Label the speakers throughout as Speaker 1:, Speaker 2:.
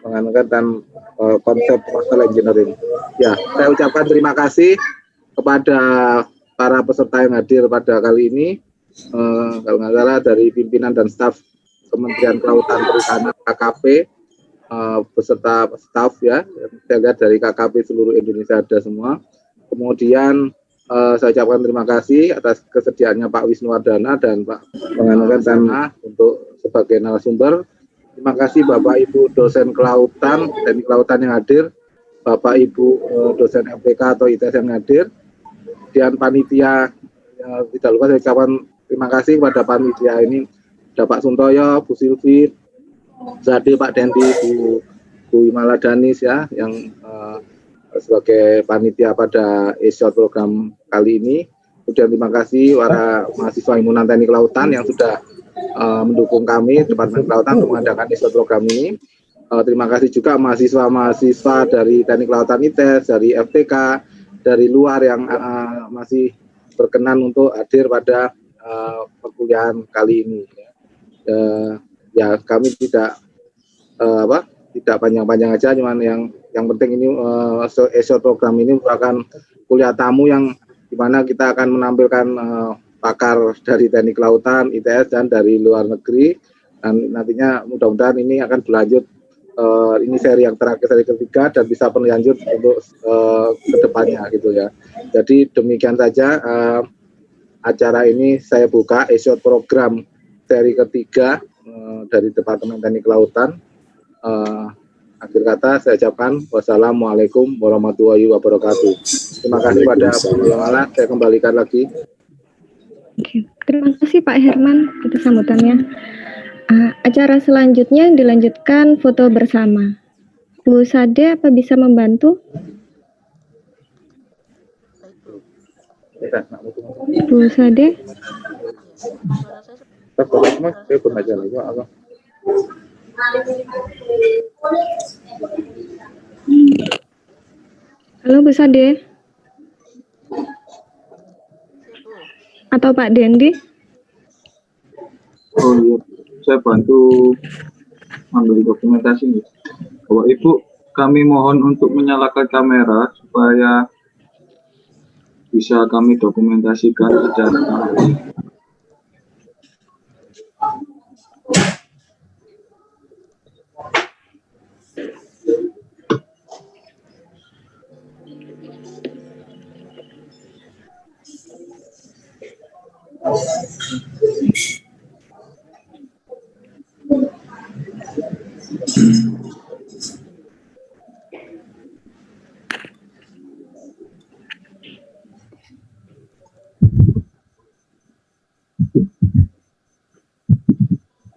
Speaker 1: mengenai konsep structural engineering. Ya, saya ucapkan terima kasih kepada para peserta yang hadir pada kali ini. Kalau nggak salah dari pimpinan dan staf Kementerian Kelautan Perikanan KKP, beserta staf ya, saya lihat dari KKP seluruh Indonesia ada semua. Kemudian saya ucapkan terima kasih atas kesediaannya Pak Wisnuwardana dan Pak Penganukan Sana untuk sebagai narasumber. Terima kasih Bapak Ibu dosen kelautan, teknik kelautan yang hadir, Bapak Ibu dosen MPK atau ITS yang hadir, dan panitia tidak lupa saya ucapkan terima kasih kepada panitia ini, ada Pak Suntoyo, Bu Silvi, Zade, Pak Dendi, Bu Imala Danis ya, yang sebagai panitia pada eShort program kali ini. Kemudian terima kasih para mahasiswa Himpunan Teknik Kelautan yang sudah mendukung kami Departemen Kelautan untuk mengadakan eShort program ini. Terima kasih juga mahasiswa-mahasiswa dari Teknik Kelautan ITES, dari FTK, dari luar yang masih berkenan untuk hadir pada perkuliahan kali ini. Ya kami tidak panjang-panjang aja, cuman yang penting ini eShort program ini merupakan kuliah tamu yang dimana kita akan menampilkan pakar dari teknik kelautan, ITS, dan dari luar negeri. Dan nantinya mudah-mudahan ini akan berlanjut, ini seri yang terakhir, seri ketiga, dan bisa berlanjut untuk kedepannya gitu ya. Jadi demikian saja acara ini saya buka eShort program seri ketiga dari Departemen Teknik Kelautan. Akhir kata saya ucapkan wassalamualaikum warahmatullahi wabarakatuh. Terima kasih pada Bu Yamala, saya kembalikan lagi.
Speaker 2: Oke, terima kasih Pak Herman atas sambutannya. Acara selanjutnya dilanjutkan foto bersama. Bu Sade, apa bisa membantu? Bu Sade? Halo Bu Sade? Atau Pak Dendi?
Speaker 3: Oh iya, saya bantu ambil dokumentasi. Bapak Ibu, kami mohon untuk menyalakan kamera supaya bisa kami dokumentasikan acara kami.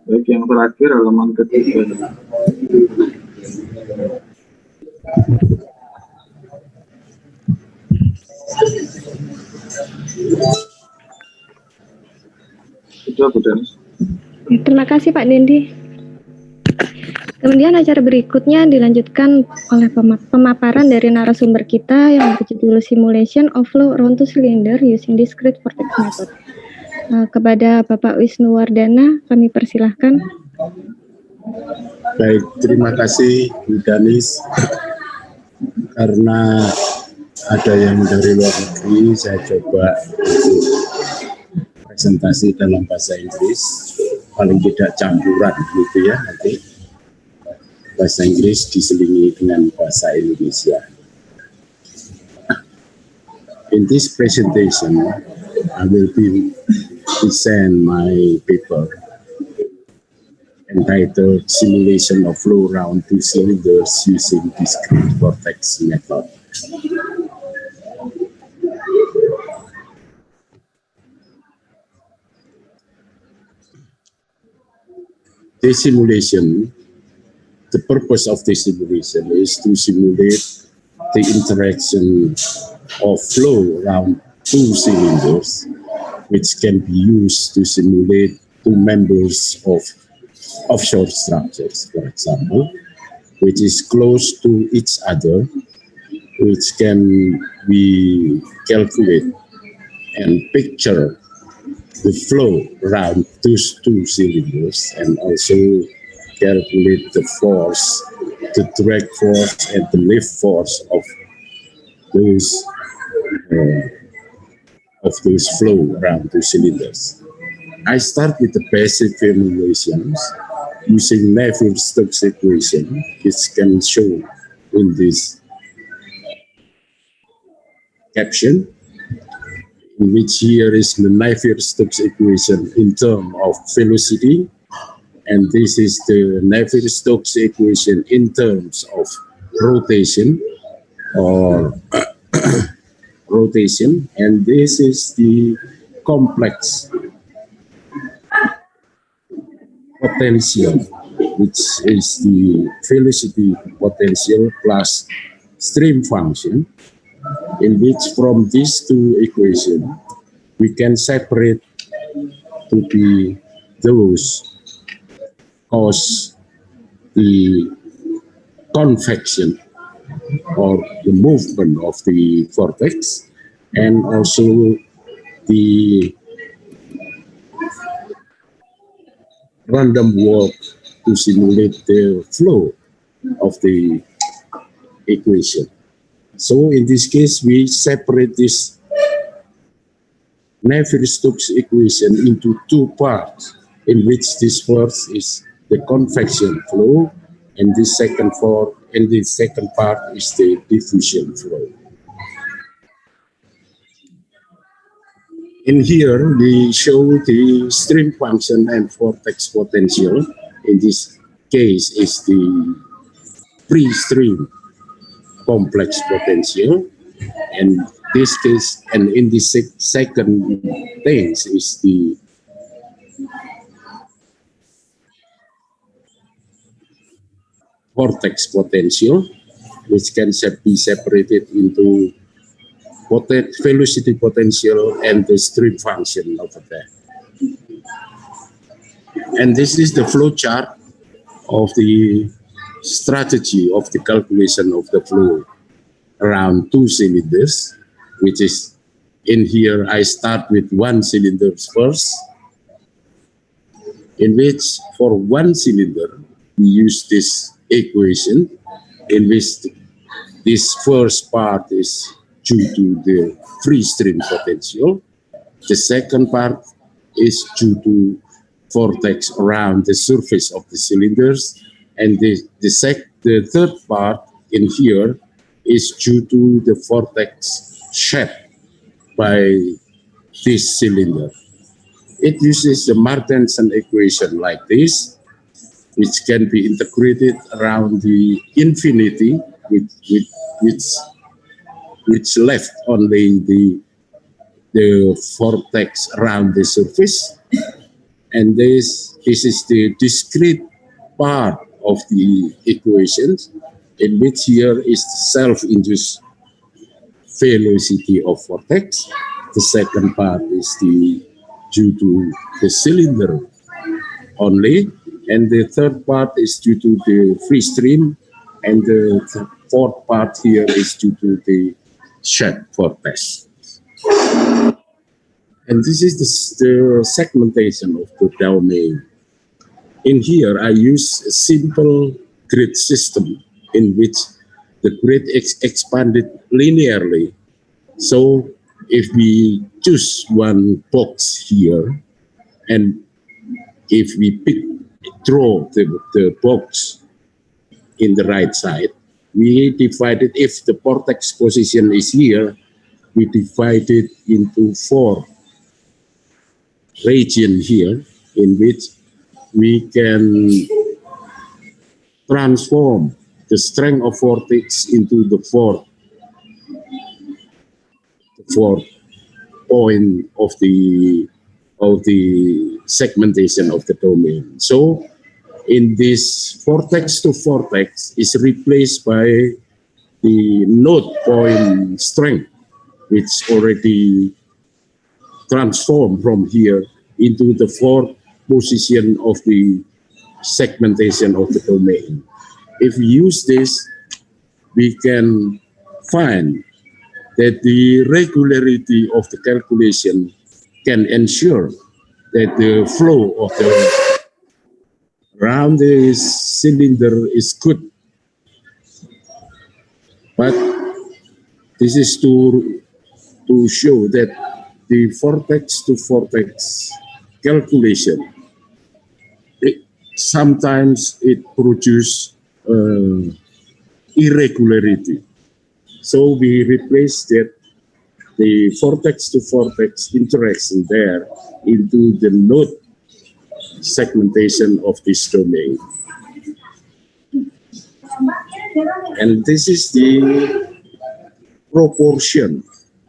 Speaker 3: Baik, yang terakhir halaman ketiga. Sudah, Bu Danis.
Speaker 2: Terima kasih Pak Dendi. Kemudian acara berikutnya dilanjutkan oleh pemaparan dari narasumber kita yang berjudul Simulation of Flow Around Two Cylinder Using Discrete Vortex Method. Kepada Bapak Wisnuwardana, kami persilahkan.
Speaker 4: Baik, terima kasih Bu Danis. Karena ada yang dari luar negeri, saya coba untuk presentasi dalam bahasa Inggris, paling tidak campuran gitu ya, nanti bahasa Inggris diselingi dengan bahasa Indonesia. In this presentation, I will present my paper entitled Simulation of Flow Around Two Cylinders Using Discrete Vortex Method. This simulation, the purpose of this simulation is to simulate the interaction of flow around two cylinders, which can be used to simulate two members of offshore structures, for example, which is close to each other, which can be calculated and picture the flow around those two cylinders, and also calculate the force the drag force and the lift force of those flow around the cylinders. I start with the basic formulations using Navier-Stokes equation, which can show in this caption, in which here is the Navier-Stokes equation in terms of velocity, and this is the Navier-Stokes equation in terms of rotation or rotation, and this is the complex potential, which is the velocity potential plus stream function, in which from these two equations we can separate to be those cause the convection or the movement of the vortex, and also the random walk to simulate the flow of the equation. So in this case, we separate this Navier-Stokes equation into two parts, in which this first is the convection flow, and the second part is the diffusion flow. In here, we show the stream function and vortex potential. In this case, is the free stream complex potential, and this case, and in the second things is the vortex potential, which can be separated into velocity potential and the stream function over there. And this is the flow chart of the strategy of the calculation of the flow around two cylinders, which is in here. I start with one cylinder first, in which for one cylinder we use this equation, in which this first part is due to the free stream potential. The second part is due to vortex around the surface of the cylinders, and the third part in here is due to the vortex shaped by this cylinder. It uses the Martensen equation like this, which can be integrated around the infinity, which left only the vortex around the surface, and this is the discrete part of the equations, in which here is the self-induced velocity of vortex. The second part is due to the cylinder only, and the third part is due to the free stream, and the fourth part here is due to the shaped vortex. And this is the segmentation of the domain. In here, I use a simple grid system in which the grid is expanded linearly. So if we choose one box here, and if we draw the box in the right side, we divide it. If the vortex position is here, we divide it into 4 regions here, in which we can transform the strength of vortex into the fourth point of the segmentation of the domain. So in this vortex to vortex is replaced by the node point strength, which already transformed from here into the fourth position of the segmentation of the domain. If we use this, we can find that the regularity of the calculation can ensure that the flow of the around the cylinder is good But this is to show that the vortex to vortex calculation, sometimes it produces irregularity. So we replace that the vortex to vortex interaction there into the node segmentation of this domain. And this is the proportion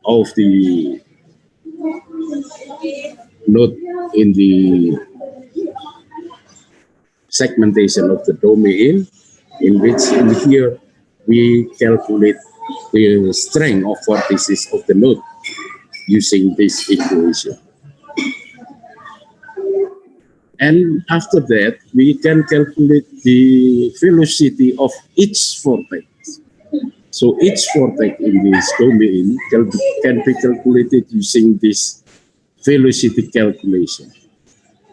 Speaker 4: of the node in the segmentation of the domain, in which in here we calculate the strength of vortices of the node using this equation. And after that, we can calculate the velocity of each vortex. So each vortex in this domain can be calculated using this velocity calculation.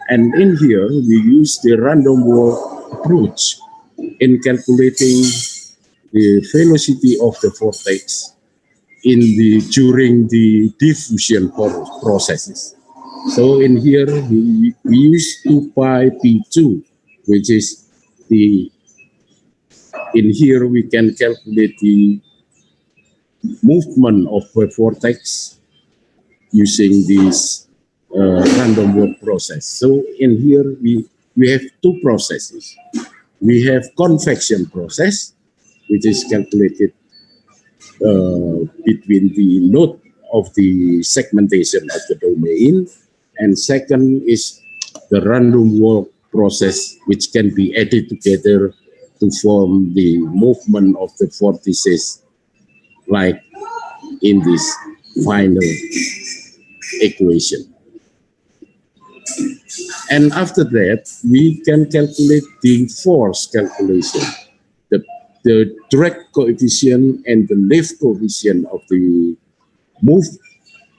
Speaker 4: And in here, we use the random walk approach in calculating the velocity of the vortex during the diffusion processes. So in here, we use 2 pi p2, which is in here we can calculate the movement of the vortex using this random walk process. So in here, we have two processes. We have convection process, which is calculated between the node of the segmentation of the domain, and second is the random walk process, which can be added together to form the movement of the vortices, like in this final equation. And after that, we can calculate the force calculation, the drag coefficient and the lift coefficient of the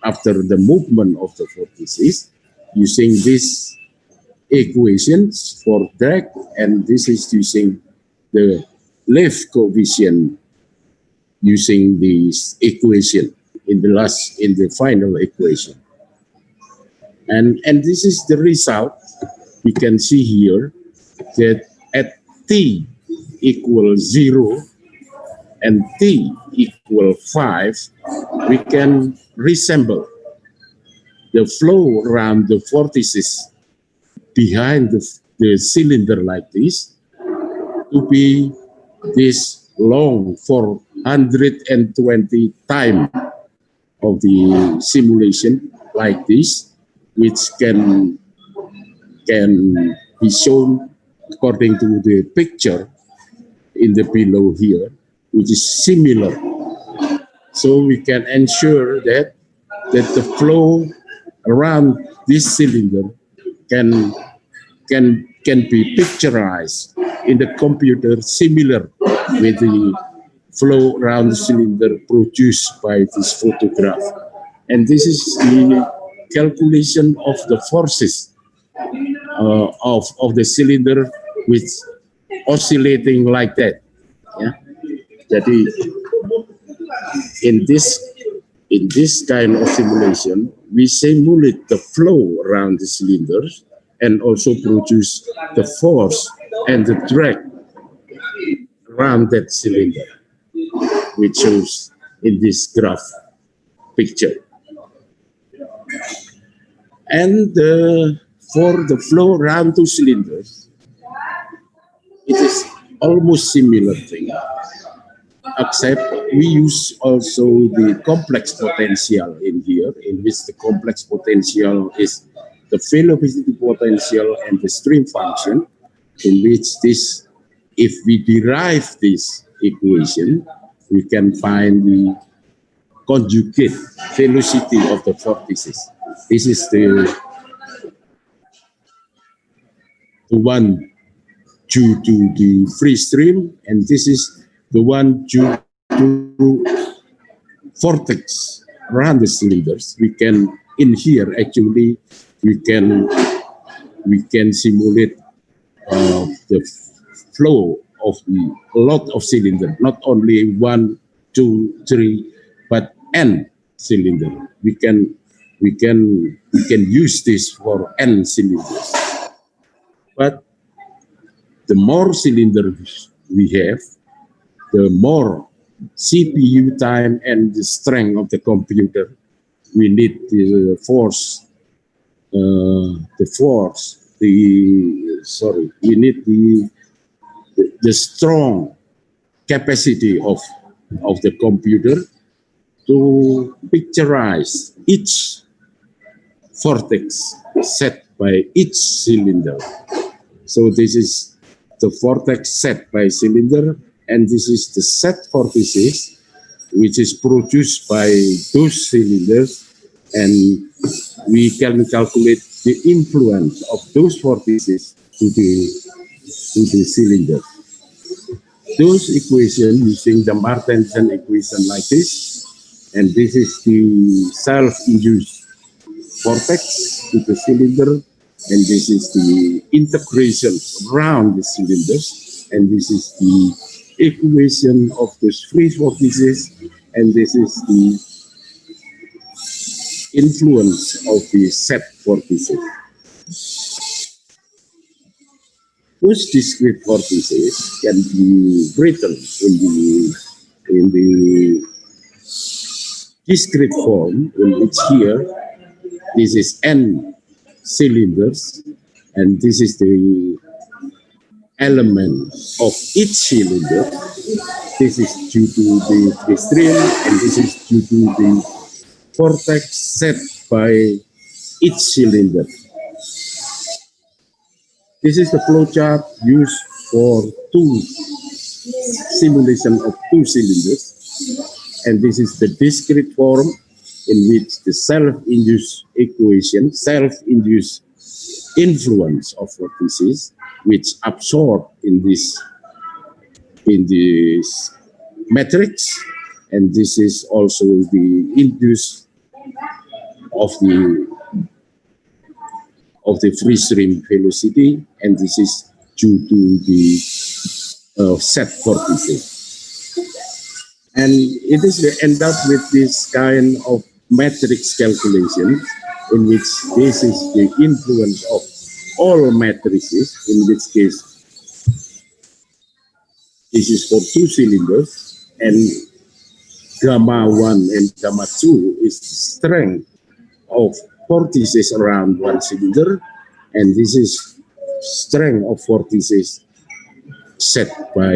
Speaker 4: after the movement of the vortices, using these equations for drag, and this is using the lift coefficient using this equation in the final equation. And this is the result. We can see here that at t equals 0 and t equal 5, we can resemble the flow around the vortices behind the cylinder like this to be this long 420 times of the simulation like this, which can be shown according to the picture in the below here, which is similar. So we can ensure that the flow around this cylinder can be picturized in the computer similar with the flow around the cylinder produced by this photograph. And this is the calculation of the forces of the cylinder, which oscillating like that. Yeah. Jadi in this kind of simulation, we simulate the flow around the cylinders and also produce the force and the drag around that cylinder, which shows in this graph picture. And for the flow around two cylinders, it is almost similar thing, except we use also the complex potential in here, in which the complex potential is the velocity potential and the stream function, in which this, if we derive this equation, we can find the conjugate velocity of the vortices. This is the one due to the free stream, and this is the one due to vortex around the cylinders. We can, in here actually, we can simulate the flow of a lot of cylinders, not only one 2, 3, but N cylinder. We can use this for N cylinders. But the more cylinders we have, the more CPU time and the strength of the computer. We need the force. We need the strong capacity of the computer to picturize each vortex set by each cylinder. So this is the vortex set by cylinder, and this is the set vortices which is produced by those cylinders, and we can calculate the influence of those vortices to the cylinder. Those equations using the Martensen equation like this, and this is the self-induced vortex to the cylinder, and this is the integration around the cylinders, and this is the equation of the free vortices, and this is the influence of the set vortices. Those discrete vortices can be written in the discrete form, in which here this is N cylinders, and this is the element of each cylinder. This is due to the free stream, and this is due to the vortex set by each cylinder. This is the flowchart used for simulation of two cylinders, and this is the discrete form in which the self-induced equation, self-induced influence of vortices, which absorb in this matrix, and this is also the induce of the free stream velocity, and this is due to the set vortices. And it is to end up with this kind of matrix calculation, in which this is the influence of all matrices, in which case this is for two cylinders, and gamma 1 and gamma 2 is the strength of vortices around one cylinder, and this is strength of vortices set by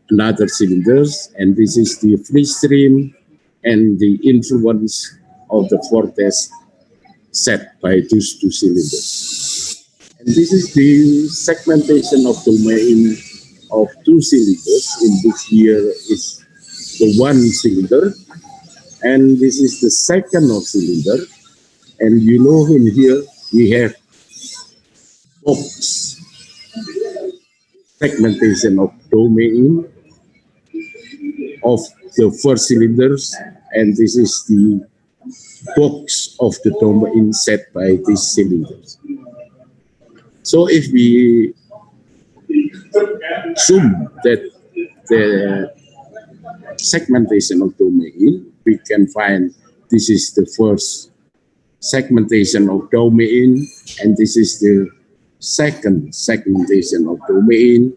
Speaker 4: another cylinders, and this is the free stream and the influence of the vortex set by those two cylinders. And this is the segmentation of domain of two cylinders, in which here is the one cylinder, and this is the second of cylinder. And you know, in here we have box segmentation of domain of the first cylinders, and this is the box of the domain set by these cylinders. So if we assume that the segmentation of domain, we can find this is the first segmentation of domain, and this is the second segmentation of domain,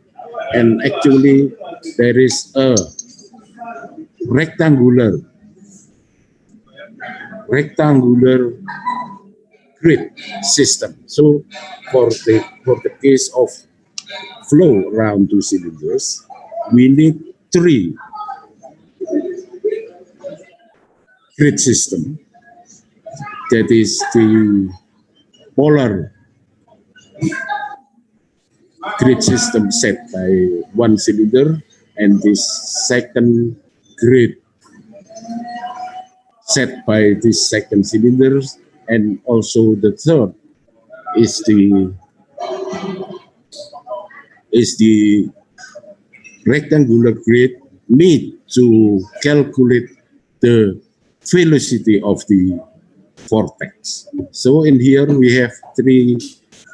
Speaker 4: and actually there is a rectangular grid system. So for the case of flow around two cylinders, we need three grid system. That is the polar grid system set by one cylinder, and this second grid set by this second cylinders, and also the third is the rectangular grid need to calculate the velocity of the vortex. So in here we have three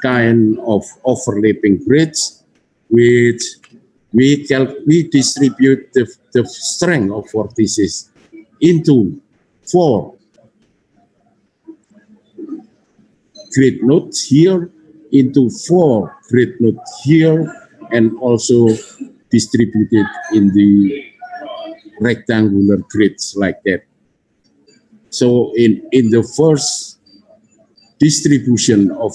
Speaker 4: kind of overlapping grids, which we distribute the strength of vortices into 4 grid nodes here, into 4 grid nodes here, and also distributed in the rectangular grids like that. So in the first distribution of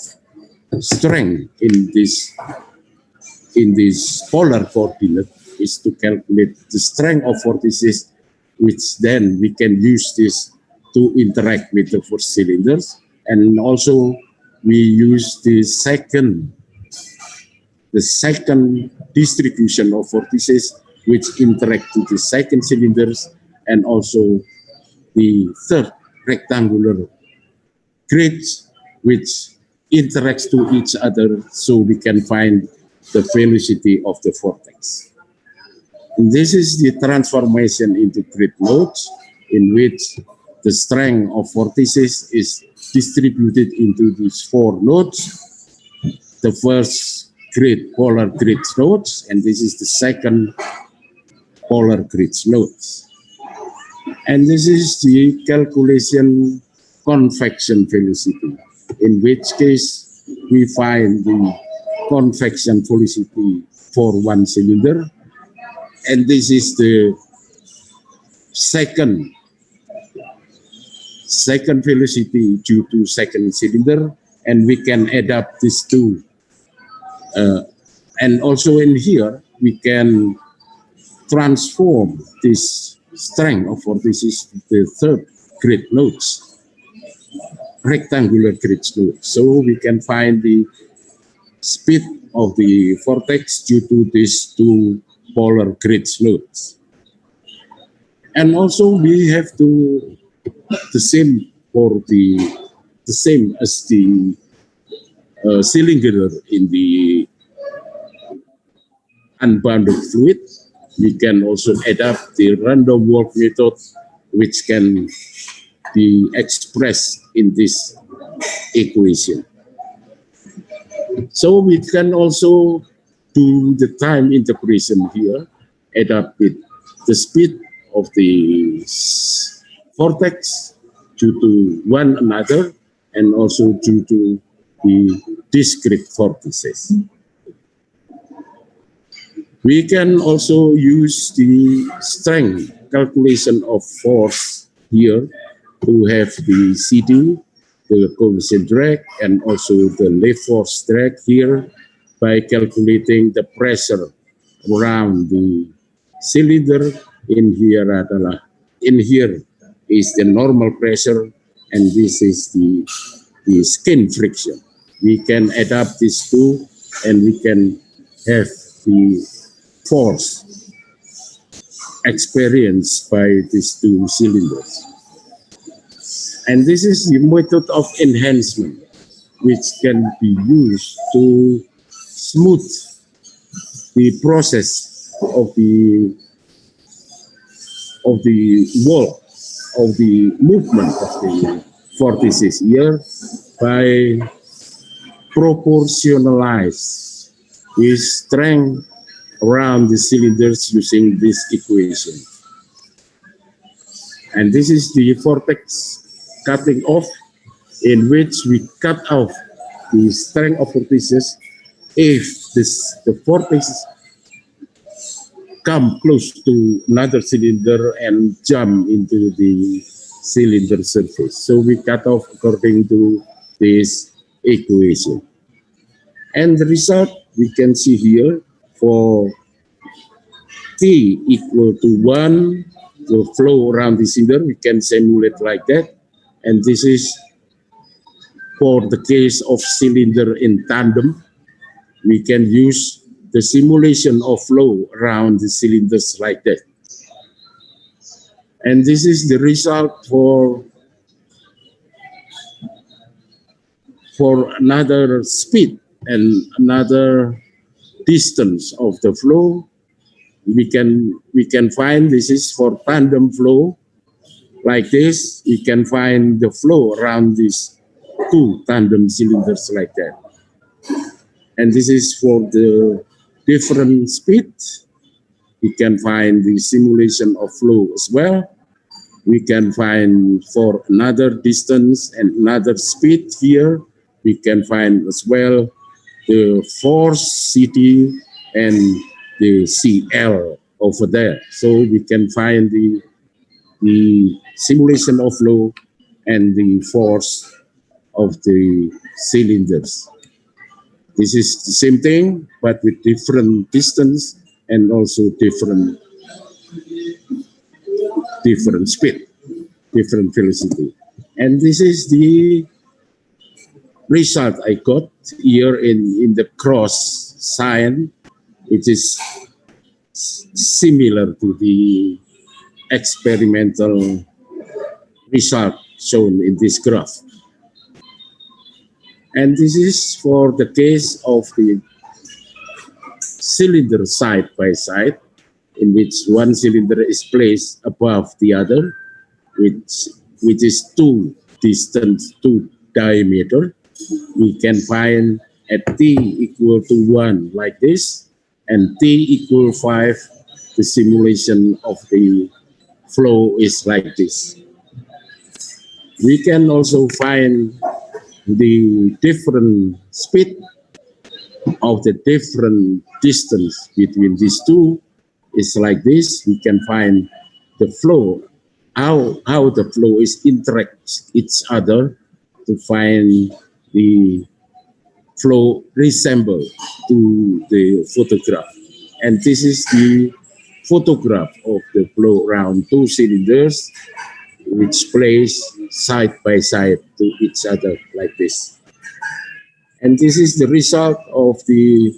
Speaker 4: strength in this polar coordinate is to calculate the strength of vortices, which then we can use this to interact with the first cylinders, and also we use the second distribution of vortices which interact with the second cylinders, and also the third rectangular grids which interacts to each other, so we can find the velocity of the vortex. And this is the transformation into grid nodes, in which the strength of vortices is distributed into these 4 nodes. The first grid, polar grid nodes, and this is the second polar grid nodes. And this is the calculation convection velocity, in which case we find the convection velocity for one cylinder, and this is the second velocity due to second cylinder, and we can add up these two. And also in here, we can transform this strength of vortices to the third grid nodes, rectangular grid nodes. So we can find the speed of the vortex due to these 2 polar grid nodes. And also we have to the same as the cylinder in the unbounded fluid. We can also add up the random walk method, which can be expressed in this equation. So we can also do the time integration here, add up with the speed of the vortex due to one another, and also due to the discrete vortices. We can also use the strength calculation of force here to have the CD, the coefficient drag, and also the lift force drag here by calculating the pressure around the cylinder. In here is the normal pressure, and this is the skin friction. We can add up these two, and we can have the force experienced by these 2 cylinders. And this is the method of enhancement, which can be used to smooth the process of the walk, of the movement of the vortices here by proportionalize the strength around the cylinders using this equation. And this is the vortex cutting off, in which we cut off the strength of vortices if the vortex come close to another cylinder and jump into the cylinder surface. So we cut off according to this equation. And the result we can see here for T equal to 1, the flow around the cylinder, we can simulate like that. And this is for the case of cylinder in tandem. We can use the simulation of flow around the cylinders like that. And this is the result for another speed and another distance of the flow. We can find this is for tandem flow like this. We can find the flow around these 2 tandem cylinders like that. And this is for the different speed we can find the simulation of flow as well. We can find for another distance and another speed here. We can find as well the force CD and the CL over there. So we can find the simulation of flow and the force of the cylinders. This is the same thing, but with different distance and also different speed, different velocity. And this is the result I got here in the cross sign, which is similar to the experimental result shown in this graph. And this is for the case of the cylinder side by side, in which one cylinder is placed above the other, which is two diameter. We can find at t equal to 1 like this, and t equal 5, the simulation of the flow is like this. We can also find the different speed of the different distance between these two is like this. We can find the flow, how the flow is interact each other to find the flow resemble to the photograph. And this is the photograph of the flow around two cylinders, which place side by side to each other like this. And this is the result of the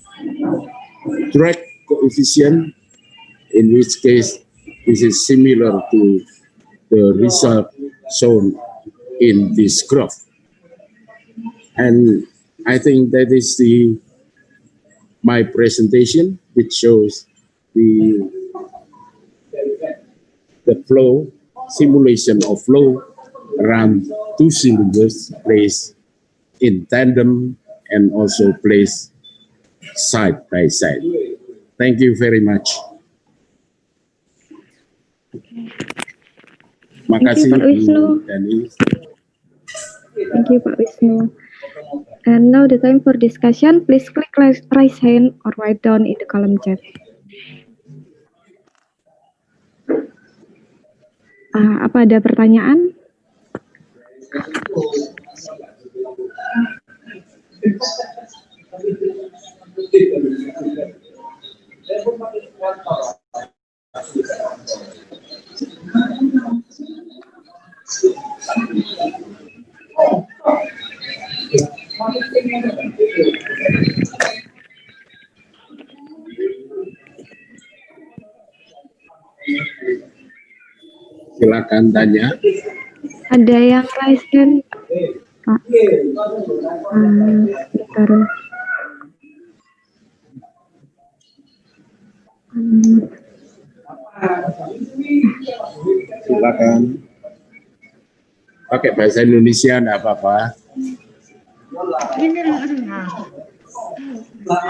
Speaker 4: drag coefficient, in which case this is similar to the result shown in this graph. And I think that is my presentation, which shows the flow, simulation of flow around two cylinders placed in tandem and also placed side by side. Thank you very much.
Speaker 2: Makasih, Pak Wisnu. Thank you, Pak Wisnu. And now the time for discussion. Please click raise hand or write down in the column chat. Apa ada pertanyaan?
Speaker 4: Silakan tanya.
Speaker 2: Ada yang raise hand, Pak? Sebentar.
Speaker 4: Silakan. Pakai bahasa Indonesia enggak apa-apa.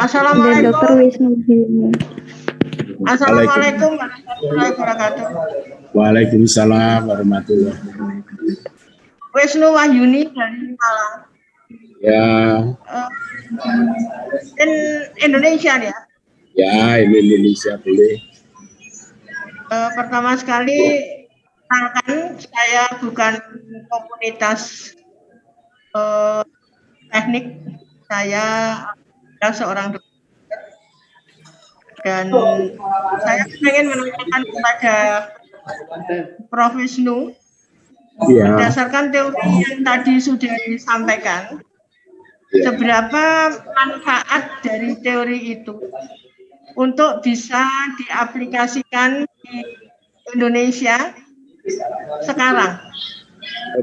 Speaker 2: Assalamualaikum. Dr. Wisnu.
Speaker 5: Assalamualaikum warahmatullahi wabarakatuh.
Speaker 4: Waalaikumsalam warahmatullahi wabarakatuh.
Speaker 5: Wisnu Wahyuni dari Malang.
Speaker 4: Ya.
Speaker 5: Indonesia ya?
Speaker 4: Ya, ini Indonesia boleh.
Speaker 5: Pertama sekali, saya bukan komunitas teknik, saya adalah seorang dokter. Dan saya ingin menanyakan kepada Prof. Wisnu, berdasarkan teori yang tadi sudah disampaikan, seberapa manfaat dari teori itu untuk bisa diaplikasikan di Indonesia sekarang?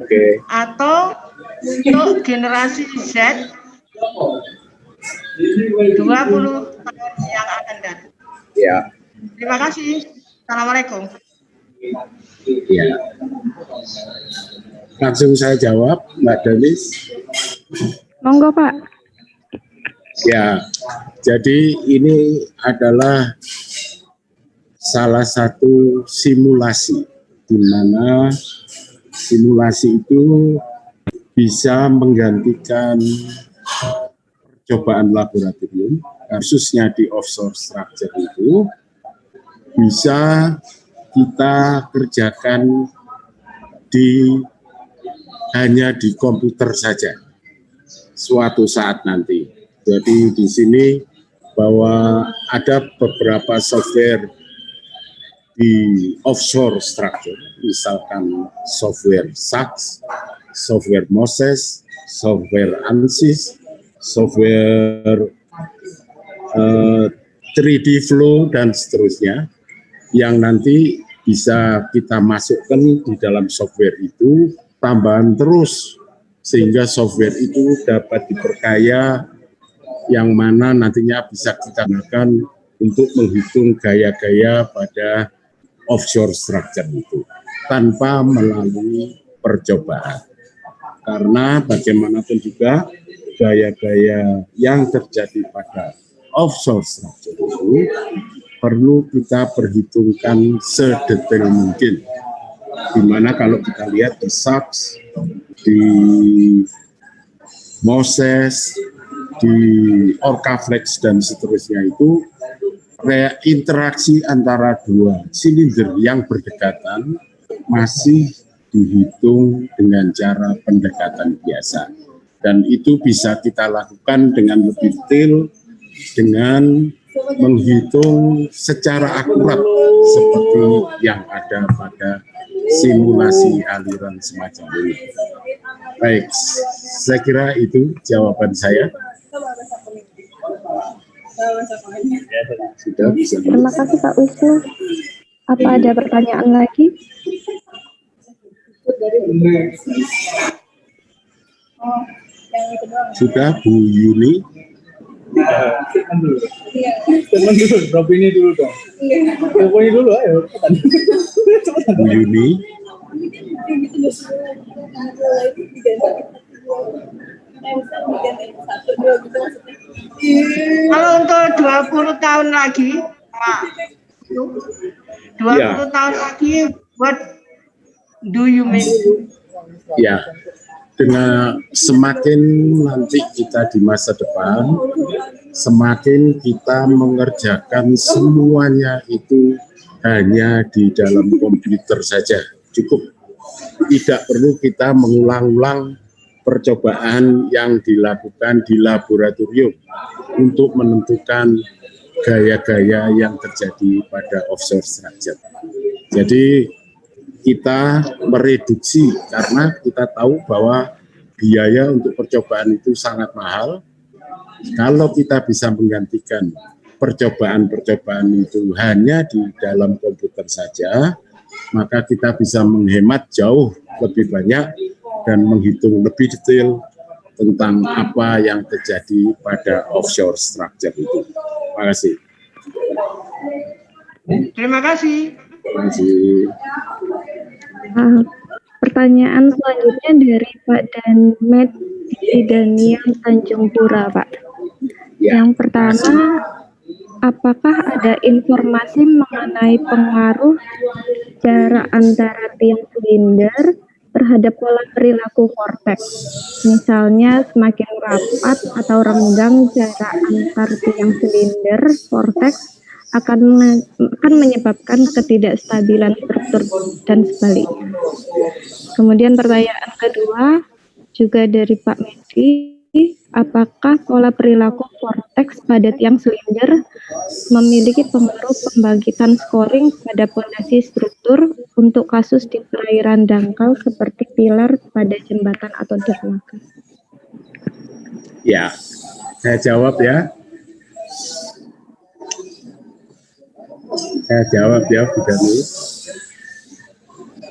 Speaker 4: Oke.
Speaker 5: Atau untuk generasi Z 20 tahun yang akan datang.
Speaker 4: Ya.
Speaker 5: Terima kasih. Assalamualaikum.
Speaker 4: Ya. Langsung saya jawab, Mbak Danis.
Speaker 2: Monggo, Pak.
Speaker 4: Ya, jadi ini adalah salah satu simulasi, di mana simulasi itu bisa menggantikan percobaan laboratorium, khususnya di offshore structure itu bisa kita kerjakan hanya di komputer saja suatu saat nanti. Jadi di sini bahwa ada beberapa software di offshore structure, misalkan software SAX, software Moses, software ANSYS, software 3D Flow, dan seterusnya, yang nanti bisa kita masukkan di dalam software itu, tambahan terus, sehingga software itu dapat diperkaya, yang mana nantinya bisa kita gunakan untuk menghitung gaya-gaya pada offshore structure itu, tanpa melalui percobaan. Karena bagaimanapun juga gaya-gaya yang terjadi pada offshore structure itu perlu kita perhitungkan sedetail mungkin. Dimana kalau kita lihat di SAX, di Moses, di Orcaflex dan seterusnya itu interaksi antara dua silinder yang berdekatan masih dihitung dengan cara pendekatan biasa, dan itu bisa kita lakukan dengan lebih detail dengan menghitung secara akurat seperti yang ada pada simulasi aliran semacam ini. Baik, saya kira itu jawaban saya. Sudah bisa.
Speaker 2: Terima kasih Pak Wisnu. Apa ada pertanyaan lagi?
Speaker 4: Sudah, Bu Yuni.
Speaker 6: Teman dulu, Rob ini dulu dong. Ini dulu, ayo.
Speaker 4: Bu Yuni.
Speaker 5: Kalau untuk 20 tahun lagi, Pak, 20 tahun lagi, what do you mean?
Speaker 4: Ya, dengan semakin nanti kita di masa depan, semakin kita mengerjakan semuanya itu hanya di dalam komputer saja, cukup. Tidak perlu kita mengulang-ulang percobaan yang dilakukan di laboratorium untuk menentukan gaya-gaya yang terjadi pada offshore structure. Jadi kita mereduksi karena kita tahu bahwa biaya untuk percobaan itu sangat mahal. Kalau kita bisa menggantikan percobaan-percobaan itu hanya di dalam komputer saja, maka kita bisa menghemat jauh lebih banyak dan menghitung lebih detail tentang apa yang terjadi pada offshore structure itu. Terima kasih.
Speaker 5: Terima kasih.
Speaker 4: Terima kasih.
Speaker 2: Pertanyaan selanjutnya dari Pak Danmet Daniel Tanjung Pura, Pak.
Speaker 4: Ya,
Speaker 2: yang pertama, apakah ada informasi mengenai pengaruh jarak antara tiang silinder terhadap pola perilaku vortex? Misalnya semakin rapat atau renggang jarak antar tiang silinder vortex akan menyebabkan ketidakstabilan struktur dan sebaliknya. Kemudian pertanyaan kedua juga dari Pak Medi, apakah pola perilaku vortex pada tiang silinder memiliki pengaruh pembangkitan scoring pada fondasi struktur untuk kasus di perairan dangkal seperti pilar pada jembatan atau dermaga?
Speaker 4: Ya, saya jawab ya. Saya jawab ya, Bu Dani.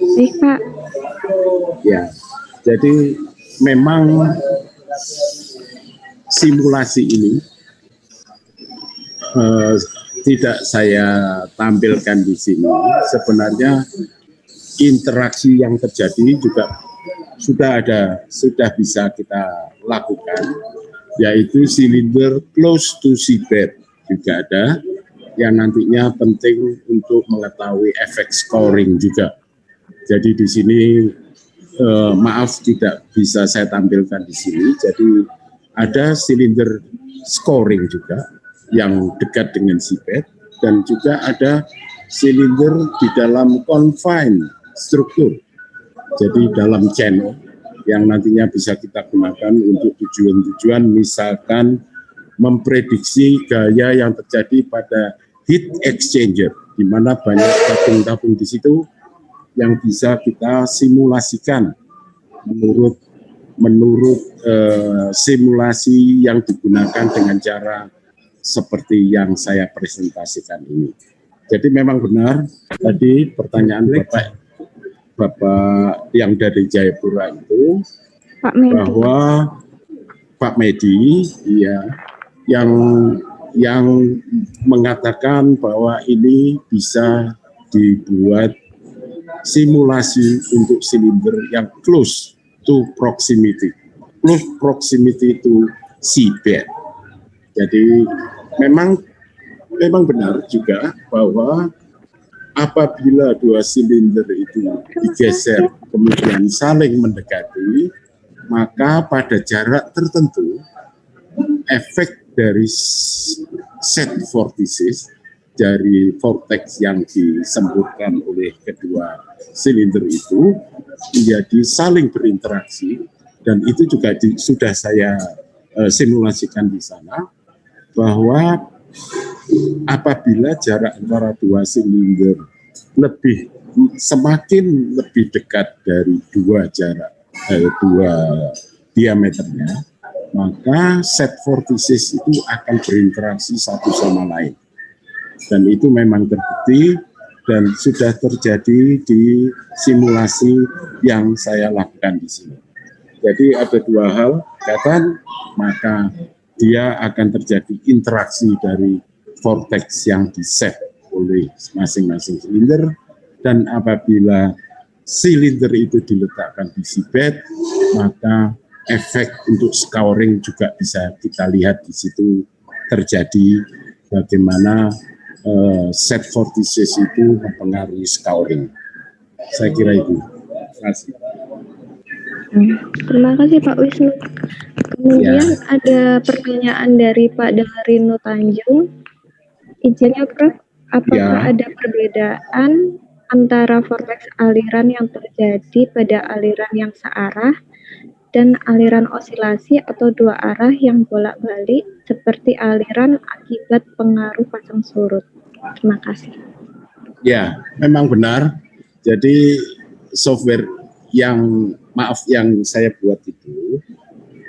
Speaker 2: Baik, Pak.
Speaker 4: Ya, jadi memang simulasi ini tidak saya tampilkan di sini. Sebenarnya interaksi yang terjadi juga sudah bisa kita lakukan, yaitu silinder close to seabed juga ada, yang nantinya penting untuk mengetahui efek scoring juga. Jadi di sini maaf tidak bisa saya tampilkan di sini. Jadi ada silinder scoring juga yang dekat dengan seabed, dan juga ada silinder di dalam confined struktur. Jadi dalam channel yang nantinya bisa kita gunakan untuk tujuan-tujuan misalkan memprediksi gaya yang terjadi pada heat exchanger, di mana banyak tabung-tabung di situ yang bisa kita simulasikan menurut simulasi yang digunakan dengan cara seperti yang saya presentasikan ini. Jadi memang benar tadi pertanyaan Bapak yang dari Jayapura itu,
Speaker 2: Pak Medi.
Speaker 4: bahwa Pak Medi ya yang mengatakan bahwa ini bisa dibuat simulasi untuk silinder yang close to proximity to seabed. Jadi memang benar juga bahwa apabila dua silinder itu digeser kemudian saling mendekati, maka pada jarak tertentu efek dari set vortices dari vortex yang disemburkan oleh kedua silinder itu menjadi saling berinteraksi, dan itu juga sudah saya simulasikan di sana, bahwa apabila jarak antara dua silinder semakin lebih dekat dari dua diameternya, maka set vortices itu akan berinteraksi satu sama lain. Dan itu memang terbukti dan sudah terjadi di simulasi yang saya lakukan di sini. Jadi ada dua hal, maka dia akan terjadi interaksi dari vortex yang diset oleh masing-masing silinder, dan apabila silinder itu diletakkan di seabed, maka efek untuk scoring juga bisa kita lihat di situ terjadi, bagaimana set vortices itu mempengaruhi scoring. Saya kira itu. Terima kasih.
Speaker 2: Terima kasih Pak Wisnu. Kemudian ada pertanyaan dari Pak Dalarino Tanjung. Izinnya Prof, apakah ada perbedaan antara vortex aliran yang terjadi pada aliran yang searah dan aliran osilasi atau dua arah yang bolak-balik seperti aliran akibat pengaruh pasang surut? Terima kasih.
Speaker 4: Ya, memang benar. Jadi software yang saya buat itu,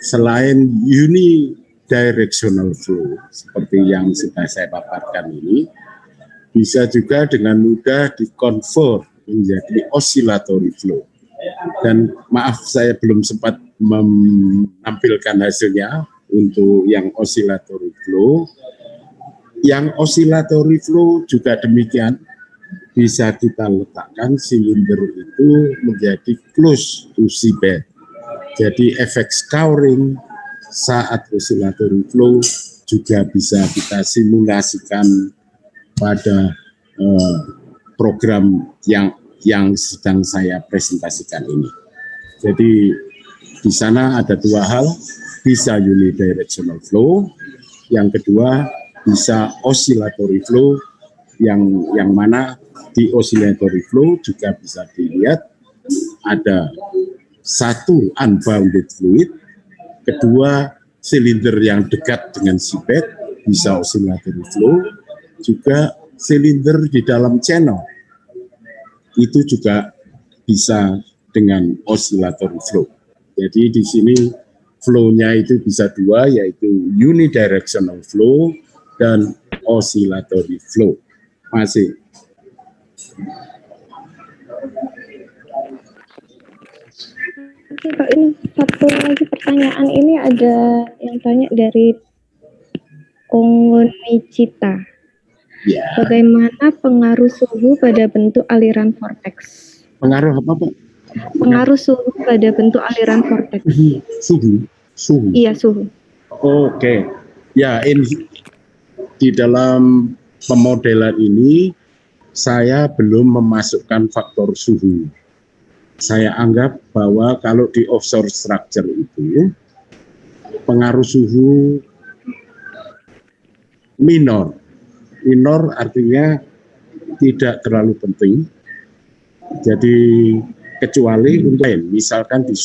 Speaker 4: selain unidirectional flow seperti yang sudah saya paparkan ini, bisa juga dengan mudah di-convert menjadi oscillatory flow. Dan maaf saya belum sempat menampilkan hasilnya untuk yang oscillatory flow. Yang oscillatory flow juga demikian, bisa kita letakkan silinder itu menjadi close to seabed. Jadi efek scouring saat oscillatory flow juga bisa kita simulasikan pada program yang sedang saya presentasikan ini. Jadi di sana ada dua hal, bisa unidirectional flow, yang kedua bisa oscillatory flow, yang mana di oscillatory flow juga bisa dilihat ada satu unbounded fluid, kedua silinder yang dekat dengan seabed bisa oscillatory flow, juga silinder di dalam channel itu juga bisa dengan oscillatory flow. Jadi di sini flow-nya itu bisa dua, yaitu unidirectional flow dan oscillatory flow. Masih.
Speaker 2: Oke Pak, ini satu lagi pertanyaan, ini ada yang tanya dari Kongonmicita.
Speaker 4: Ya.
Speaker 2: Bagaimana pengaruh suhu pada bentuk aliran vortex?
Speaker 4: Pengaruh apa, Pak?
Speaker 2: Pengaruh suhu pada bentuk aliran vortex.
Speaker 4: Suhu.
Speaker 2: Iya, suhu.
Speaker 4: Oke. Ya, ini di dalam pemodelan ini saya belum memasukkan faktor suhu. Saya anggap bahwa kalau di offshore structure itu pengaruh suhu minor. Minor artinya tidak terlalu penting. Jadi kecuali untuk lain, misalkan di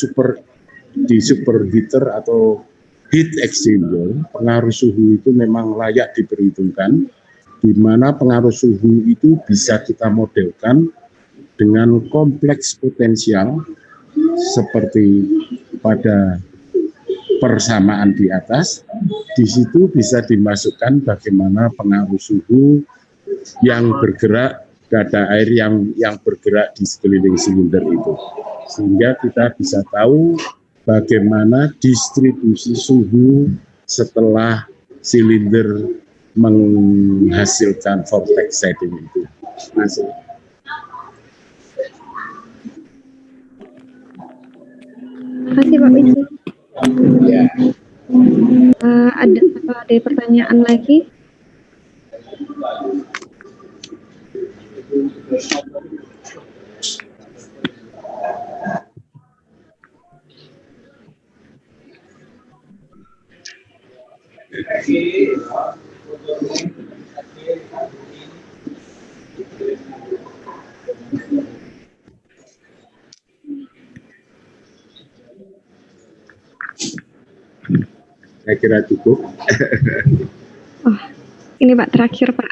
Speaker 4: superheater atau heat exchanger, pengaruh suhu itu memang layak diperhitungkan, di mana pengaruh suhu itu bisa kita modelkan dengan kompleks potensial seperti pada persamaan di atas. Di situ bisa dimasukkan bagaimana pengaruh suhu yang bergerak, dada air yang bergerak di sekeliling silinder itu, sehingga kita bisa tahu bagaimana distribusi suhu setelah silinder menghasilkan vortex setting itu. Masih.
Speaker 2: Terima kasih Pak Wisnu.
Speaker 4: Ya.
Speaker 2: Ada pertanyaan lagi?
Speaker 4: Saya kira cukup.
Speaker 2: Oh, ini Pak terakhir Pak.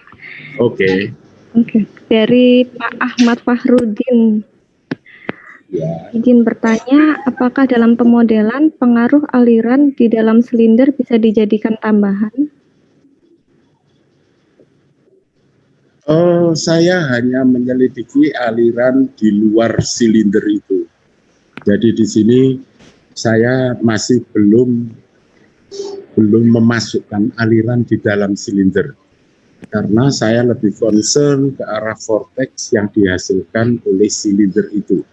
Speaker 4: Oke.
Speaker 2: Oke. Dari Pak Ahmad Fahrudin.
Speaker 4: Ya.
Speaker 2: Izin bertanya, apakah dalam pemodelan pengaruh aliran di dalam silinder bisa dijadikan tambahan?
Speaker 4: Saya hanya menyelidiki aliran di luar silinder itu. Jadi di sini saya masih belum memasukkan aliran di dalam silinder, karena saya lebih concern ke arah vortex yang dihasilkan oleh silinder itu.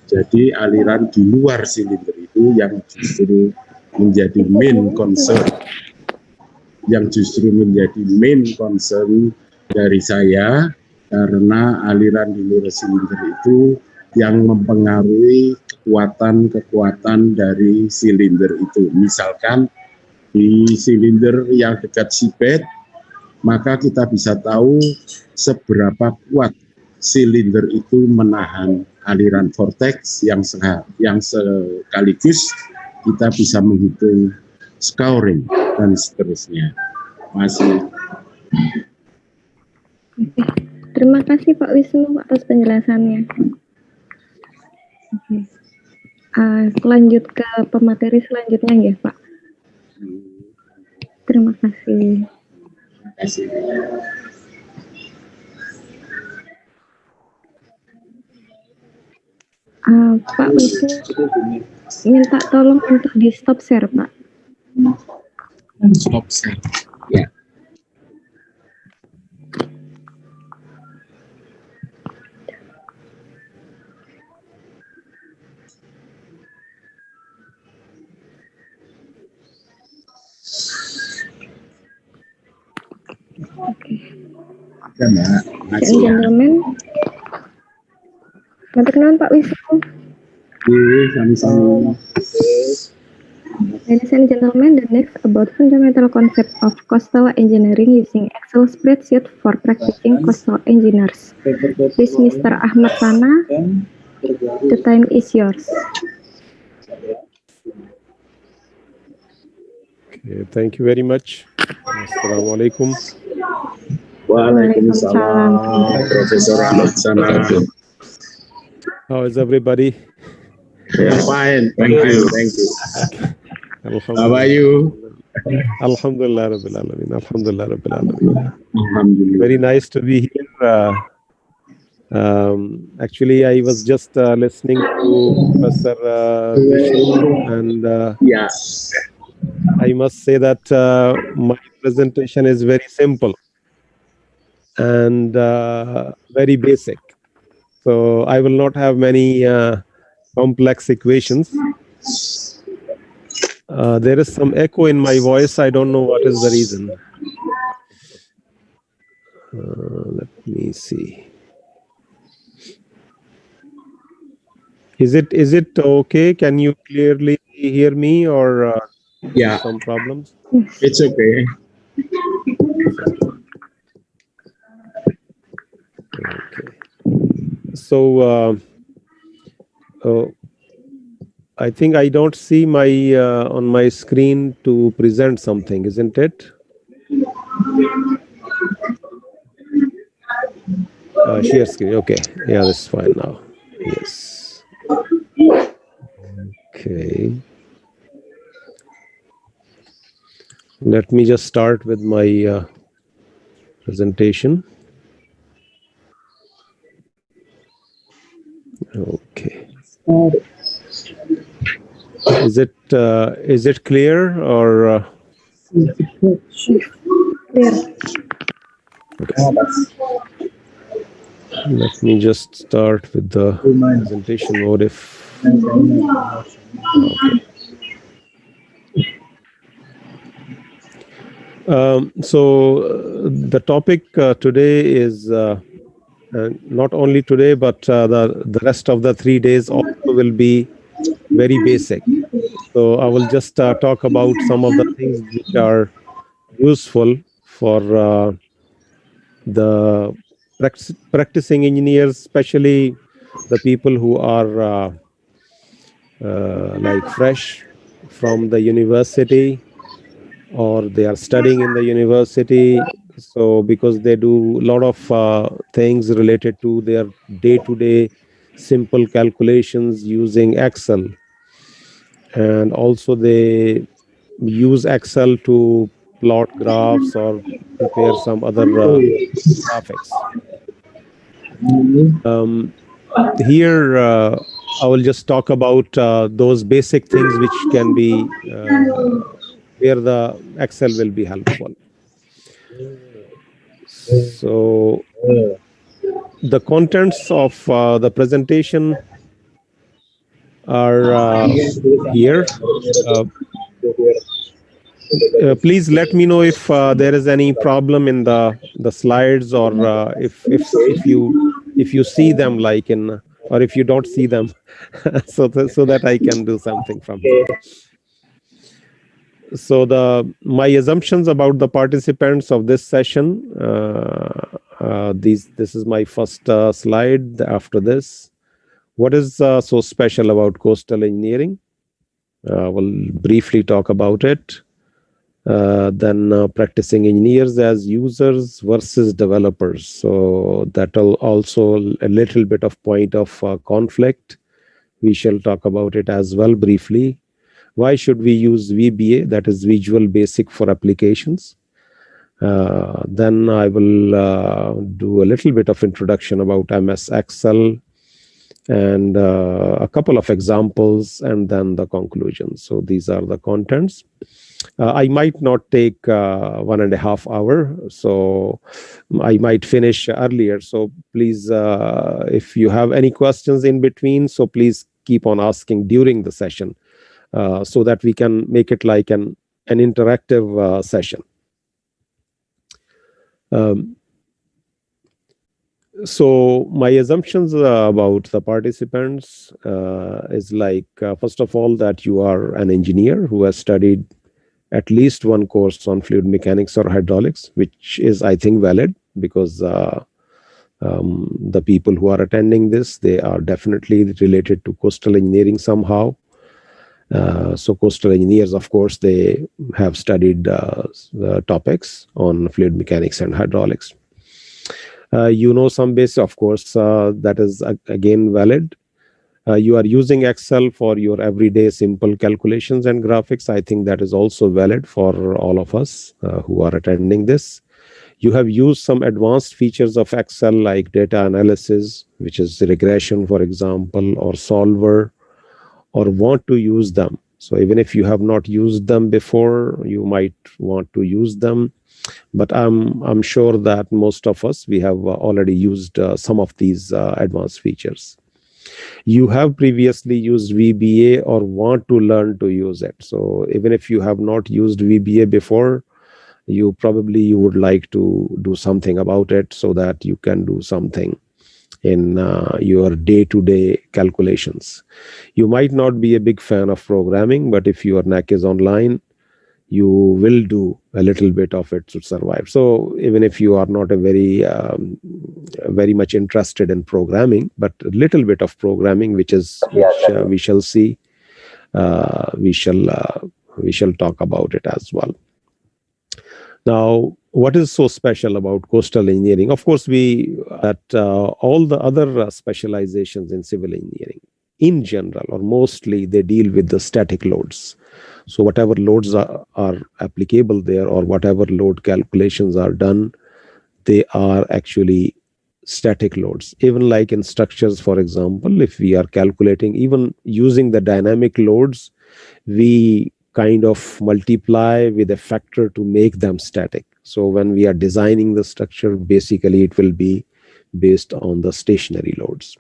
Speaker 4: Jadi aliran di luar silinder itu yang justru menjadi main concern, dari saya, karena aliran di luar silinder itu yang mempengaruhi kekuatan dari silinder itu. Misalkan di silinder yang dekat seabed, maka kita bisa tahu seberapa kuat silinder itu menahan aliran vortex yang sekaligus kita bisa menghitung scouring dan seterusnya. Masih.
Speaker 2: Oke. Terima kasih Pak Wisnu atas penjelasannya. Oke. Lanjut ke pemateri selanjutnya ya Pak. Terima kasih. Pak Wisnu minta tolong untuk di stop share Pak.
Speaker 4: Stop share. Ya.
Speaker 2: Oke. Gentlemen, perkenalan Pak Wisnu.
Speaker 4: Sama-sama.
Speaker 2: Ladies and gentlemen, the next about fundamental concept of coastal engineering using Excel spreadsheet for practicing coastal engineers. Please, Mr. Ahmad Sana, the time is yours.
Speaker 7: Okay, thank you very much. Assalamualaikum.
Speaker 4: Waalaikumsalam, Profesor Ahmad Sana.
Speaker 7: How is everybody?
Speaker 4: Yeah, fine. Thank you. How are you?
Speaker 7: Alhamdulillah Rabbil Alamin. Alhamdulillah Rabbil Alamin.
Speaker 4: Alhamdulillah.
Speaker 7: Very nice to be here. Actually, I was just listening to Professor Vishnu, and
Speaker 4: Yes.
Speaker 7: I must say that my presentation is very simple and very basic. So I will not have many complex equations. There is some echo in my voice. I don't know what is the reason. Let me see. Is it okay? Can you clearly hear me, or
Speaker 4: Yeah,
Speaker 7: some problems?
Speaker 4: it's okay.
Speaker 7: Okay. So I think I don't see my on my screen to present something, isn't it? Share screen. Okay. Yeah, that's fine now. Yes. Okay. Let me just start with my presentation. Okay. Is it clear or?
Speaker 2: Clear.
Speaker 7: Let me just start with the presentation mode. If okay. So the topic today is not only today, but the rest of the 3 days also will be very basic. So I will just talk about some of the things which are useful for the practicing engineers, especially the people who are like fresh from the university, or they are studying in the university. So because they do a lot of things related to their day-to-day simple calculations using Excel, and also they use Excel to plot graphs or prepare some other graphics. Here I will just talk about those basic things which can be where the Excel will be helpful. So the contents of the presentation are here. Please let me know if there is any problem in the slides, or if you see them like in, or if you don't see them, so that I can do something from here. So my assumptions about the participants of this session. This is my first slide. After this, what is so special about coastal engineering? We'll briefly talk about it. Then practicing engineers as users versus developers. So that'll also a little bit of point of conflict. We shall talk about it as well briefly. Why should we use VBA, that is Visual Basic for Applications? Then I will do a little bit of introduction about MS Excel and a couple of examples, and then the conclusion. So these are the contents. I might not take 1.5 hours, so I might finish earlier. So please, if you have any questions in between, so please keep on asking during the session, so that we can make it like an interactive session. So my assumptions about the participants is like, first of all, that you are an engineer who has studied at least one course on fluid mechanics or hydraulics, which is, I think, valid, because the people who are attending this, they are definitely related to coastal engineering somehow. So coastal engineers, of course, they have studied the topics on fluid mechanics and hydraulics. You know some basics, of course, that is again valid. You are using Excel for your everyday simple calculations and graphics. I think that is also valid for all of us who are attending this. You have used some advanced features of Excel like data analysis, which is regression, for example, or solver, or want to use them. So even if you have not used them before, you might want to use them. But I'm sure that most of us, we have already used some of these advanced features. You have previously used VBA or want to learn to use it. So even if you have not used VBA before, you would like to do something about it so that you can do something in your day-to-day calculations. You might not be a big fan of programming, but if your neck is online, you will do a little bit of it to survive. So even if you are not a very much interested in programming, but a little bit of programming, which we shall see, we shall talk about it as well. Now, what is so special about coastal engineering? Of course, all the other specializations in civil engineering, in general or mostly, they deal with the static loads. So whatever loads are applicable there, or whatever load calculations are done, they are actually static loads. Even like in structures, for example, if we are calculating, even using the dynamic loads, we kind of multiply with a factor to make them static. So when we are designing the structure, basically it will be based on the stationary loads.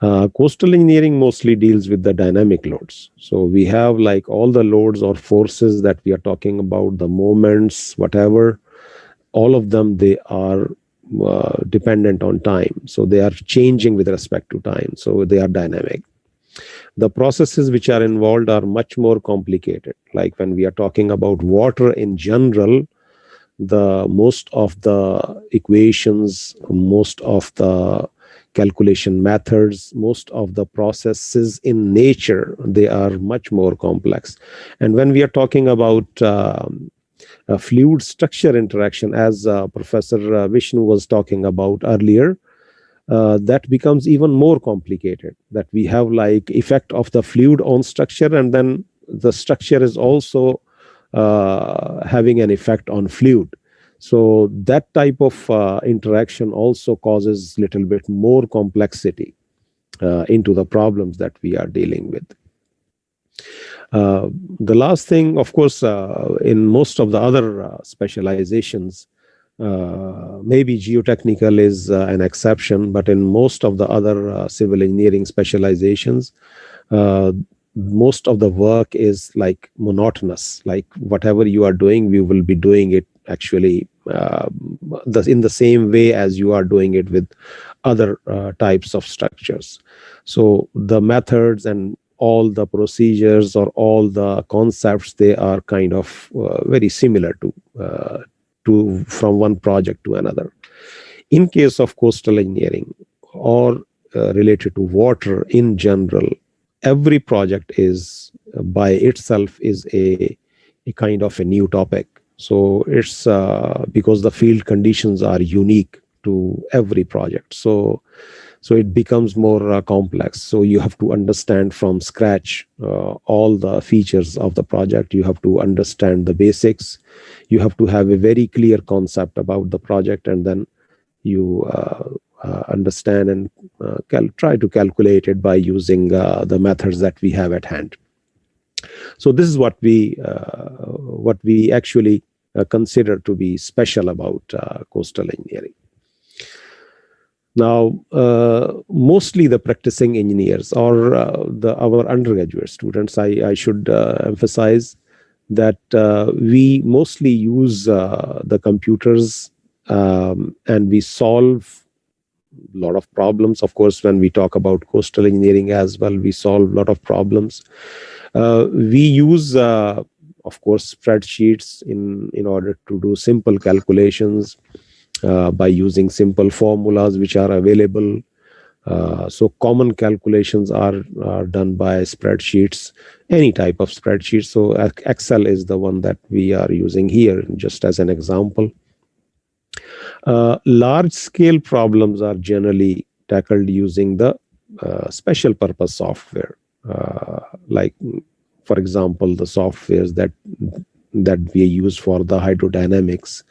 Speaker 7: Coastal engineering mostly deals with the dynamic loads. So we have like all the loads or forces that we are talking about, the moments, whatever, all of them, they are dependent on time. So they are changing with respect to time. So they are dynamic. The processes which are involved are much more complicated. Like when we are talking about water in general, most of the equations, most of the calculation methods, most of the processes in nature, they are much more complex. And when we are talking about fluid structure interaction, as Professor Vishnu was talking about earlier, that becomes even more complicated, that we have like effect of the fluid on structure, and then the structure is also having an effect on fluid. So that type of interaction also causes a little bit more complexity into the problems that we are dealing with. The last thing, of course, in most of the other specializations, maybe geotechnical is an exception, but in most of the other civil engineering specializations, most of the work is like monotonous. Like whatever you are doing, we will be doing it actually in the same way as you are doing it with other types of structures. So the methods and all the procedures or all the concepts, they are kind of very similar to from one project to another. In case of coastal engineering or related to water in general, every project is by itself is a kind of a new topic. So it's because the field conditions are unique to every project. So it becomes more complex. So you have to understand from scratch all the features of the project. You have to understand the basics. You have to have a very clear concept about the project, and then you understand and try to calculate it by using the methods that we have at hand. So this is what we actually consider to be special about coastal engineering. Now, mostly the practicing engineers or our undergraduate students, I should emphasize that we mostly use the computers and we solve a lot of problems. Of course, when we talk about coastal engineering as well, we solve a lot of problems. We use, of course, spreadsheets in order to do simple calculations by using simple formulas which are available. So common calculations are done by spreadsheets, any type of spreadsheet. So Excel is the one that we are using here, just as an example. Large scale problems are generally tackled using the special purpose software, like, for example, the softwares that we use for the hydrodynamics,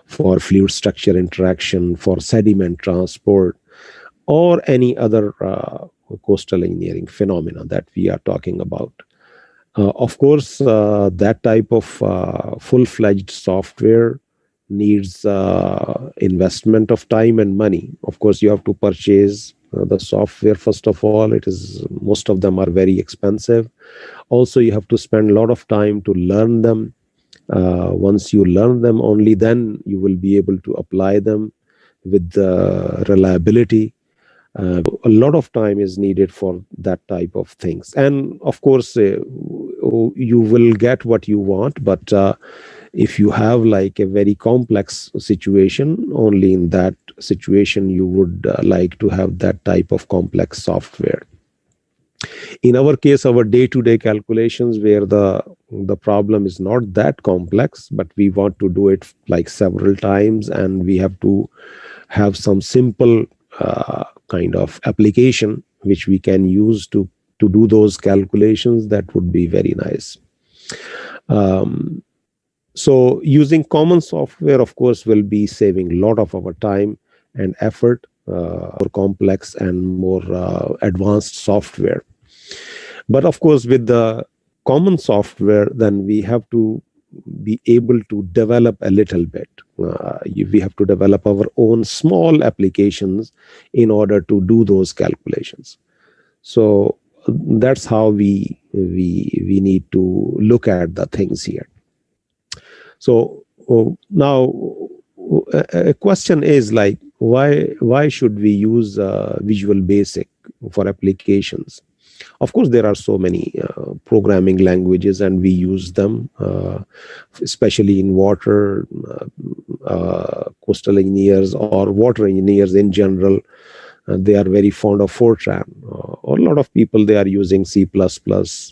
Speaker 7: for fluid structure interaction, for sediment transport, or any other coastal engineering phenomena that we are talking about. Of course, that type of full-fledged software needs investment of time and money. Of course, you have to purchase the software first of all. Most of them are very expensive. Also, you have to spend a lot of time to learn them, Once you learn them, only then you will be able to apply them with reliability. A lot of time is needed for that type of things, and of course you will get what you want, but if you have like a very complex situation, only in that situation you would like to have that type of complex software. In our case, our day-to-day calculations, where the problem is not that complex, but we want to do it like several times, and we have to have some simple kind of application which we can use to do those calculations, that would be very nice. So using common software, of course, will be saving a lot of our time and effort for complex and more advanced software. But of course, with the common software, then we have to be able to develop a little bit. We have to develop our own small applications in order to do those calculations. So that's how we need to look at the things here. So now a question is like, why should we use Visual Basic for applications? Of course, there are so many programming languages, and we use them, especially in water, coastal engineers or water engineers in general. They are very fond of Fortran. A lot of people, they are using C++. A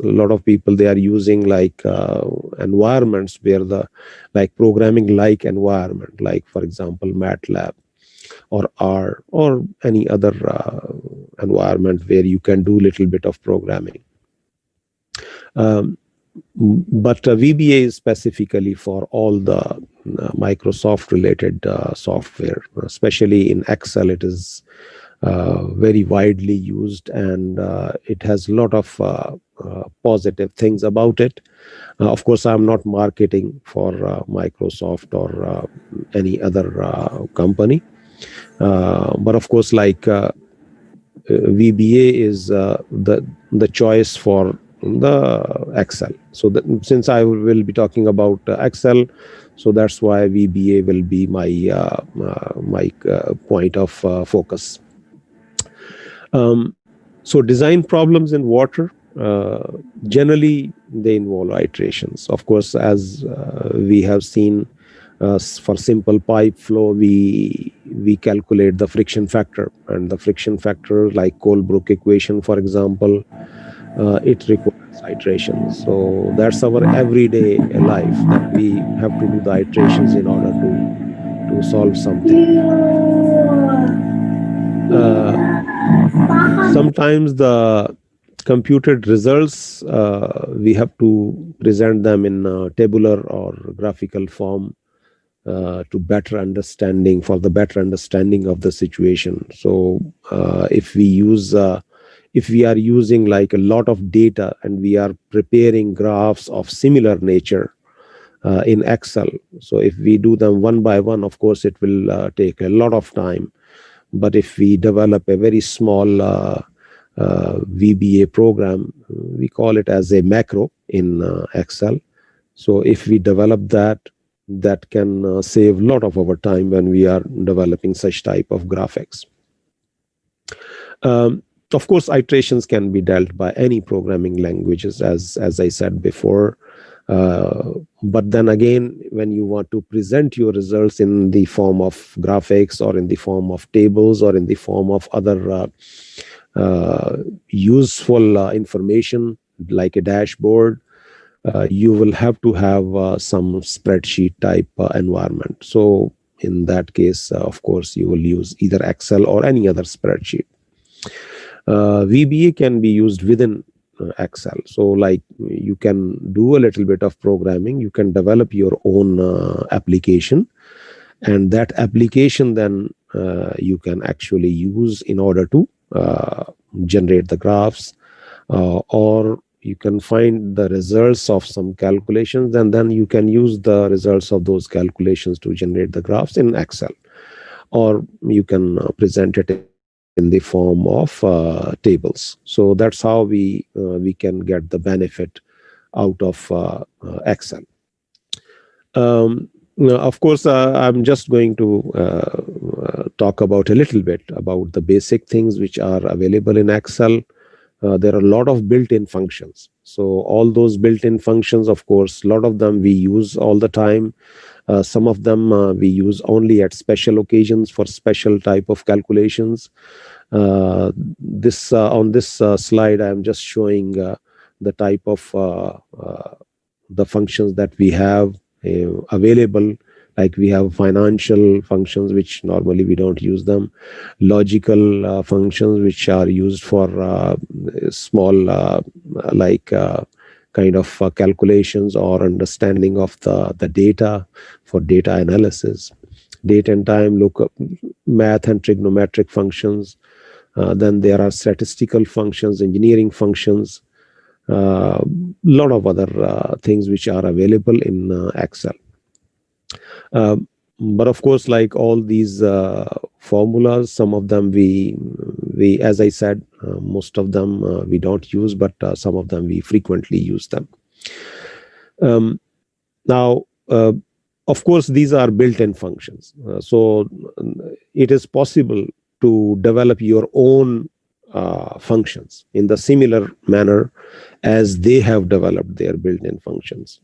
Speaker 7: lot of people, they are using like environments where like programming like environment, like for example, MATLAB or R or any other environment where you can do a little bit of programming. But VBA is specifically for all the Microsoft related software, especially in Excel. It is very widely used, and it has a lot of positive things about it. Of course, I'm not marketing for Microsoft or any other company, but of course, like VBA is the choice for the Excel. So since I will be talking about Excel, so that's why VBA will be my point of focus. So design problems in water, generally they involve iterations. Of course, as we have seen, for simple pipe flow, we calculate the friction factor, and the friction factor, like Colebrook equation, for example, it requires iterations. So that's our everyday life, that we have to do the iterations in order to solve something. Sometimes the computed results, we have to present them in tabular or graphical form for the better understanding of the situation. So if we are using like a lot of data and we are preparing graphs of similar nature in Excel, so if we do them one by one, of course it will take a lot of time. But if we develop a very small VBA program, we call it as a macro in Excel. So if we develop that can save a lot of our time when we are developing such type of graphics. Of course, iterations can be dealt by any programming languages, as I said before. But then again, when you want to present your results in the form of graphics or in the form of tables or in the form of other useful information like a dashboard, you will have to have some spreadsheet type environment. So in that case, of course, you will use either Excel or any other spreadsheet. VBA can be used within Excel. So like you can do a little bit of programming, you can develop your own application, and that application then you can actually use in order to generate the graphs, or you can find the results of some calculations, and then you can use the results of those calculations to generate the graphs in Excel, or you can present it in the form of tables. So that's how we can get the benefit out of Excel. Now, of course, I'm just going to talk about a little bit about the basic things which are available in Excel. There are a lot of built-in functions. So all those built-in functions, of course, a lot of them we use all the time. Some of them we use only at special occasions for special type of calculations. On this slide, I'm just showing the type of the functions that we have available. Like we have financial functions, which normally we don't use them. Logical functions, which are used for small, kind of calculations or understanding of the data for data analysis. Date and time, lookup, math and trigonometric functions. Then there are statistical functions, engineering functions, lot of other things which are available in Excel. But of course, like all these formulas, some of them we as I said, most of them we don't use, but some of them we frequently use them. Now, of course, these are built-in functions. So it is possible to develop your own functions in the similar manner as they have developed their built-in functions.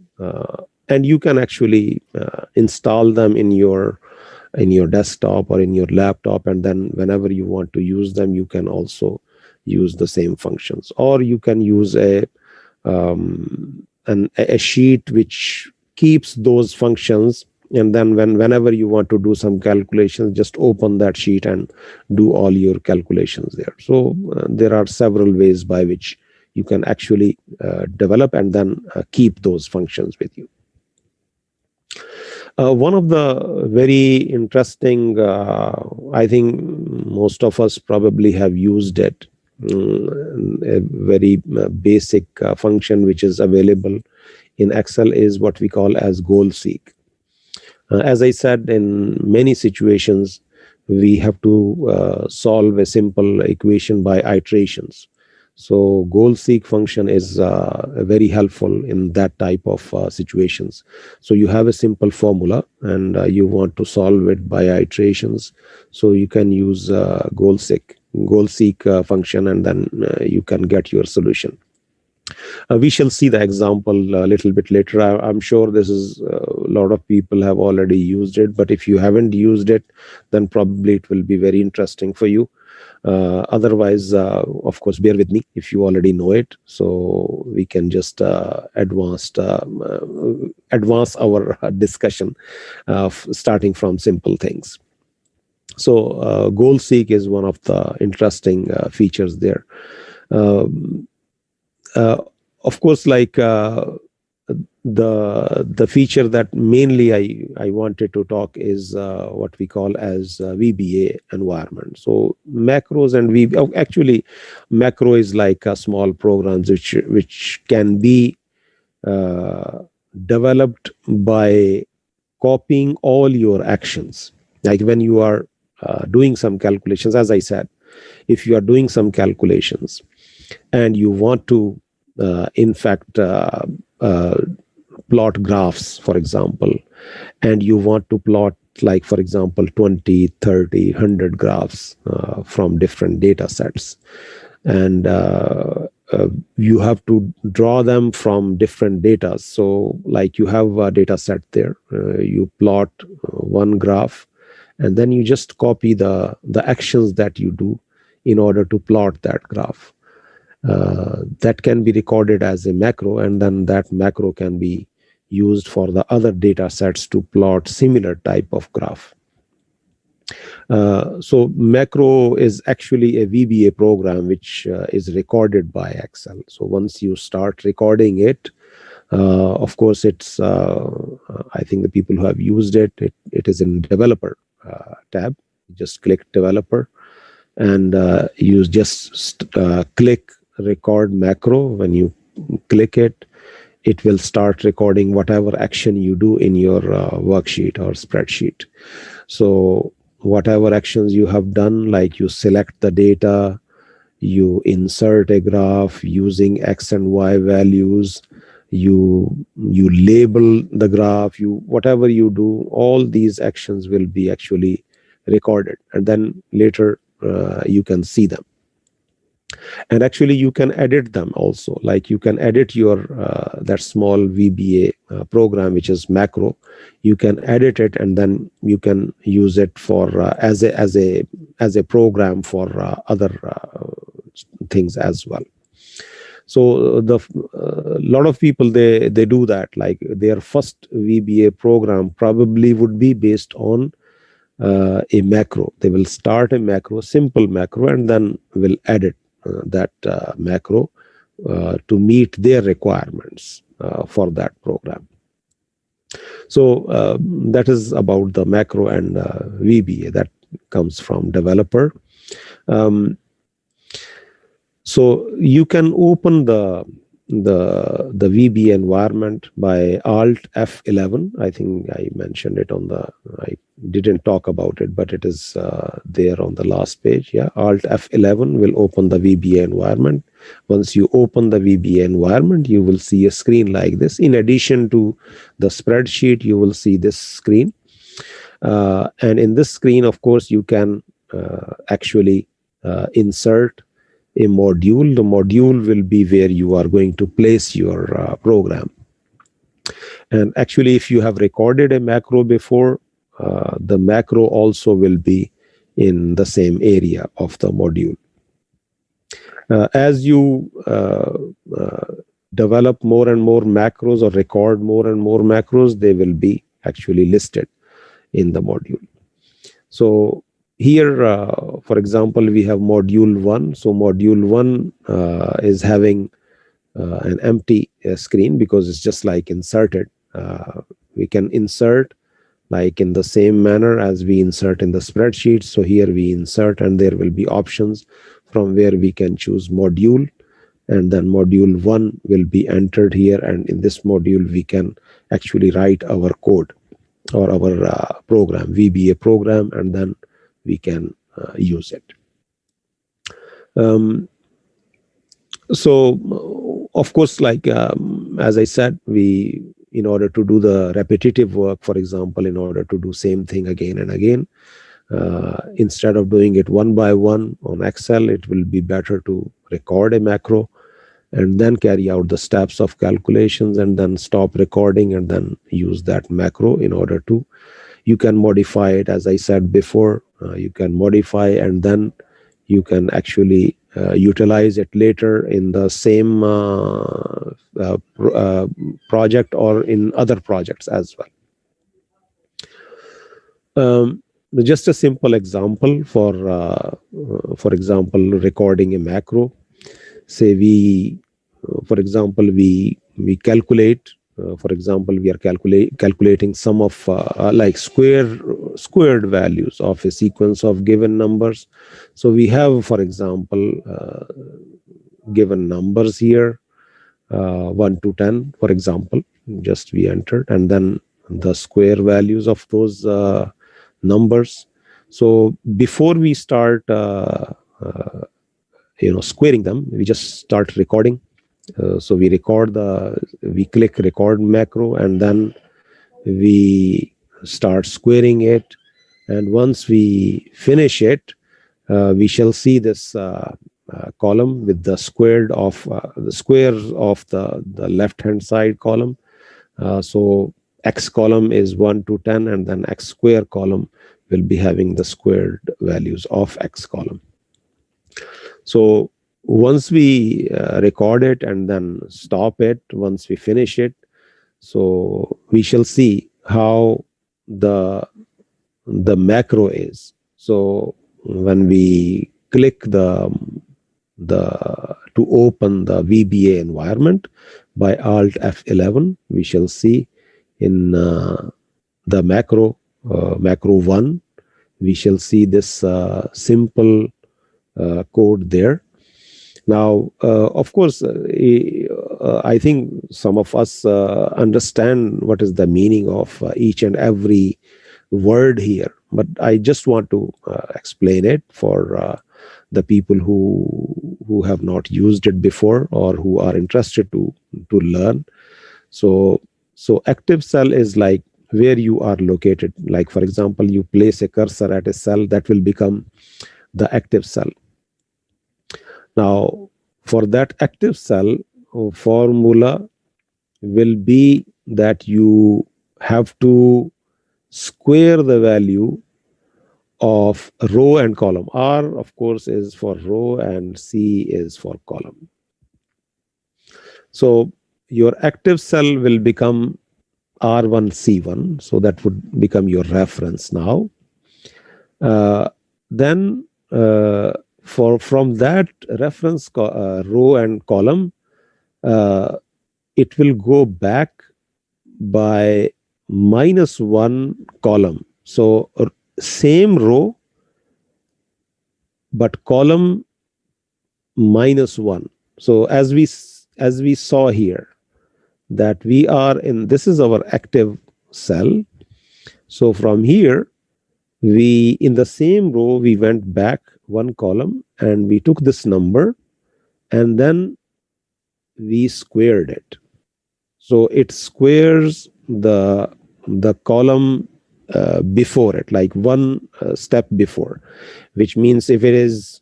Speaker 7: And you can actually install them in your desktop or in your laptop, and then whenever you want to use them, you can also use the same functions. Or you can use a sheet which keeps those functions, and then whenever you want to do some calculations, just open that sheet and do all your calculations there. So there are several ways by which you can actually develop and then keep those functions with you. One of the very interesting, I think most of us probably have used it, a very basic function which is available in Excel is what we call as goal seek. As I said, in many situations, we have to solve a simple equation by iterations. So goal seek function is very helpful in that type of situations. So you have a simple formula and you want to solve it by iterations. So you can use goal seek function, and then you can get your solution. We shall see the example a little bit later. I'm sure this is a lot of people have already used it, but if you haven't used it, then probably it will be very interesting for you. Otherwise, of course, bear with me if you already know it, so we can just advance our discussion starting from simple things. So goal seek is one of the interesting features there. Of course, like the feature that mainly I wanted to talk is what we call as VBA environment. So macros and actually macro is like a small programs which can be developed by copying all your actions. Like when you are doing some calculations, as I said, if you are doing some calculations and you want to in fact plot graphs, for example, and you want to plot, like, for example, 20, 30, 100 graphs from different data sets, and you have to draw them from different data. So like you have a data set there, you plot one graph, and then you just copy the actions that you do in order to plot that graph. That can be recorded as a macro, and then that macro can be used for the other data sets to plot similar type of graph. So macro is actually a VBA program which is recorded by Excel. So once you start recording it, of course, it's I think the people who have used it is in developer tab. Just click developer, and you just click record macro. When you click it, it will start recording whatever action you do in your worksheet or spreadsheet. So whatever actions you have done, like you select the data, you insert a graph using X and Y values, you label the graph, whatever you do, all these actions will be actually recorded, and then later you can see them. And actually you can edit them also, like you can edit your that small VBA program, which is macro. You can edit it, and then you can use it for as a program for other things as well. So the lot of people, they do that, like their first VBA program probably would be based on a macro. They will start a macro, simple macro, and then will edit that macro to meet their requirements for that program. So that is about the macro and VBA that comes from developer. So you can open the VBA environment by Alt F11. I think I mentioned it on I didn't talk about it, but it is there on the last page. Yeah, Alt F11 will open the VBA environment. Once you open the VBA environment, you will see a screen like this. In addition to the spreadsheet, you will see this screen. And in this screen, of course, you can actually insert a module. The module will be where you are going to place your program. And actually, if you have recorded a macro before, the macro also will be in the same area of the module. As you develop more and more macros or record more and more macros, they will be actually listed in the module. So here, for example, we have module 1. So module 1 is having an empty screen because it's just like inserted. We can insert like in the same manner as we insert in the spreadsheet. So here we insert, and there will be options from where we can choose module, and then module 1 will be entered here, and in this module we can actually write our code or our program, VBA program, and then we can use it. So of course, like as I said, in order to do the repetitive work, for example, in order to do same thing again and again, instead of doing it one by one on Excel, it will be better to record a macro and then carry out the steps of calculations and then stop recording and then use that macro in order to, you can modify it. As I said before, you can modify and then you can actually utilize it later in the same project or in other projects as well. Just a simple example for example, recording a macro. Say for example, we calculate. For example, we are calculating some of like squared values of a sequence of given numbers. So we have, for example, given numbers here, 1 to 10, for example, just we entered, and then the square values of those numbers. So before we start, squaring them, we just start recording. So we click record macro, and then we start squaring it. And once we finish it, we shall see this column with the square of the left hand side column. So X column is 1 to 10, and then X square column will be having the squared values of X column. So once we record it and then stop it, once we finish it, so we shall see how the macro is. So when we click to open the VBA environment by Alt F11, we shall see in the macro 1, we shall see this simple code there. Now, of course, I think some of us understand what is the meaning of each and every word here, but I just want to explain it for the people who have not used it before or who are interested to learn. So active cell is like where you are located. Like, for example, you place a cursor at a cell, that will become the active cell. Now, for that active cell, formula will be that you have to square the value of row and column. R, of course, is for row and C is for column. So your active cell will become R1, C1. So that would become your reference now. Then from that reference row and column, it will go back by -1 column. So same row, but column -1. So as we saw here, that we are in, this is our active cell. So from here, we, in the same row, we went back 1 column and we took this number and then we squared it. So it squares the column before it, like one step before, which means if it is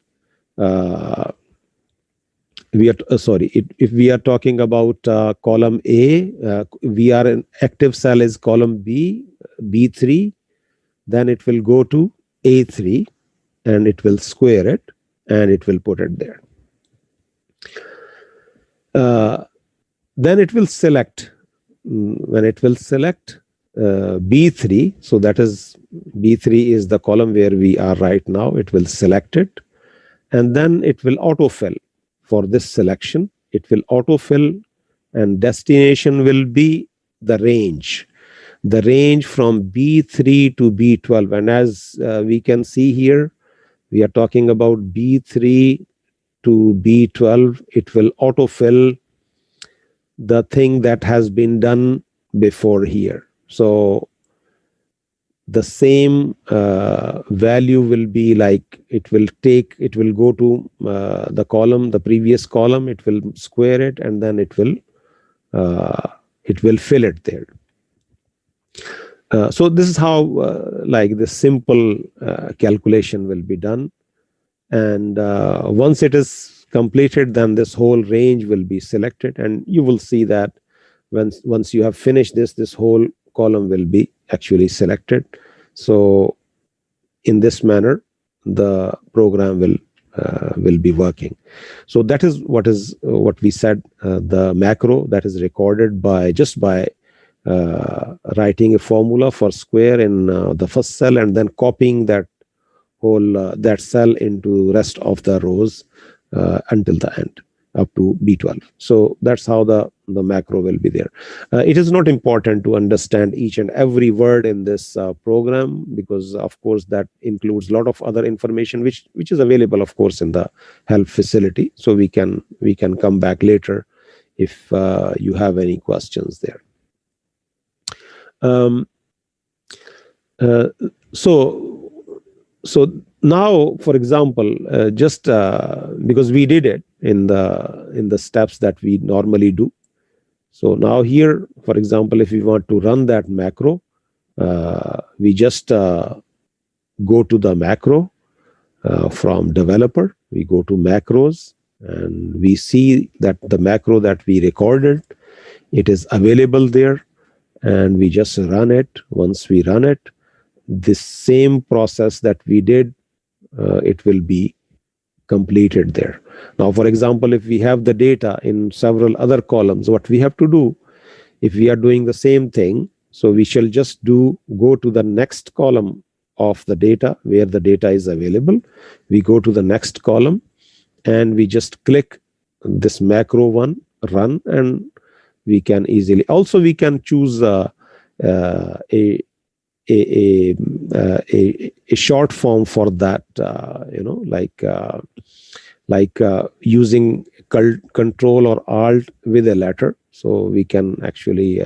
Speaker 7: if we are talking about column A, we are in active cell is column B, B3, then it will go to A3 and it will square it and it will put it there. Then it will select, when it will select B3, so that is B3 is the column where we are right now, it will select it and then it will autofill. For this selection, it will autofill and destination will be the range from B3 to B12. And as we can see here, we are talking about B3 to B12. It will autofill the thing that has been done before here. So the same value will be like, it will go to the column, the previous column, it will square it and then it will fill it there. So this is how like the simple calculation will be done. And once it is completed, then this whole range will be selected and you will see that once you have finished this whole column will be actually selected. So in this manner, the program will be working. So that is what we said, the macro that is recorded by writing a formula for square in the first cell and then copying that whole that cell into rest of the rows until the end, up to B12. So that's how the macro will be there. It is not important to understand each and every word in this program, because of course that includes a lot of other information which is available, of course, in the help facility. So we can come back later if you have any questions there. So now, for example, just because we did it in the steps that we normally do. So now here, for example, if we want to run that macro, we just go to the macro from developer. We go to macros and we see that the macro that we recorded, it is available there, and we just run it. Once we run it, this same process that we did, it will be completed there. Now, for example, if we have the data in several other columns, what we have to do, if we are doing the same thing, so we shall just go to the next column of the data where the data is available. We go to the next column and we just click this macro one, run, and we can easily, also we can choose a short form for that, like using control or alt with a letter. So we can actually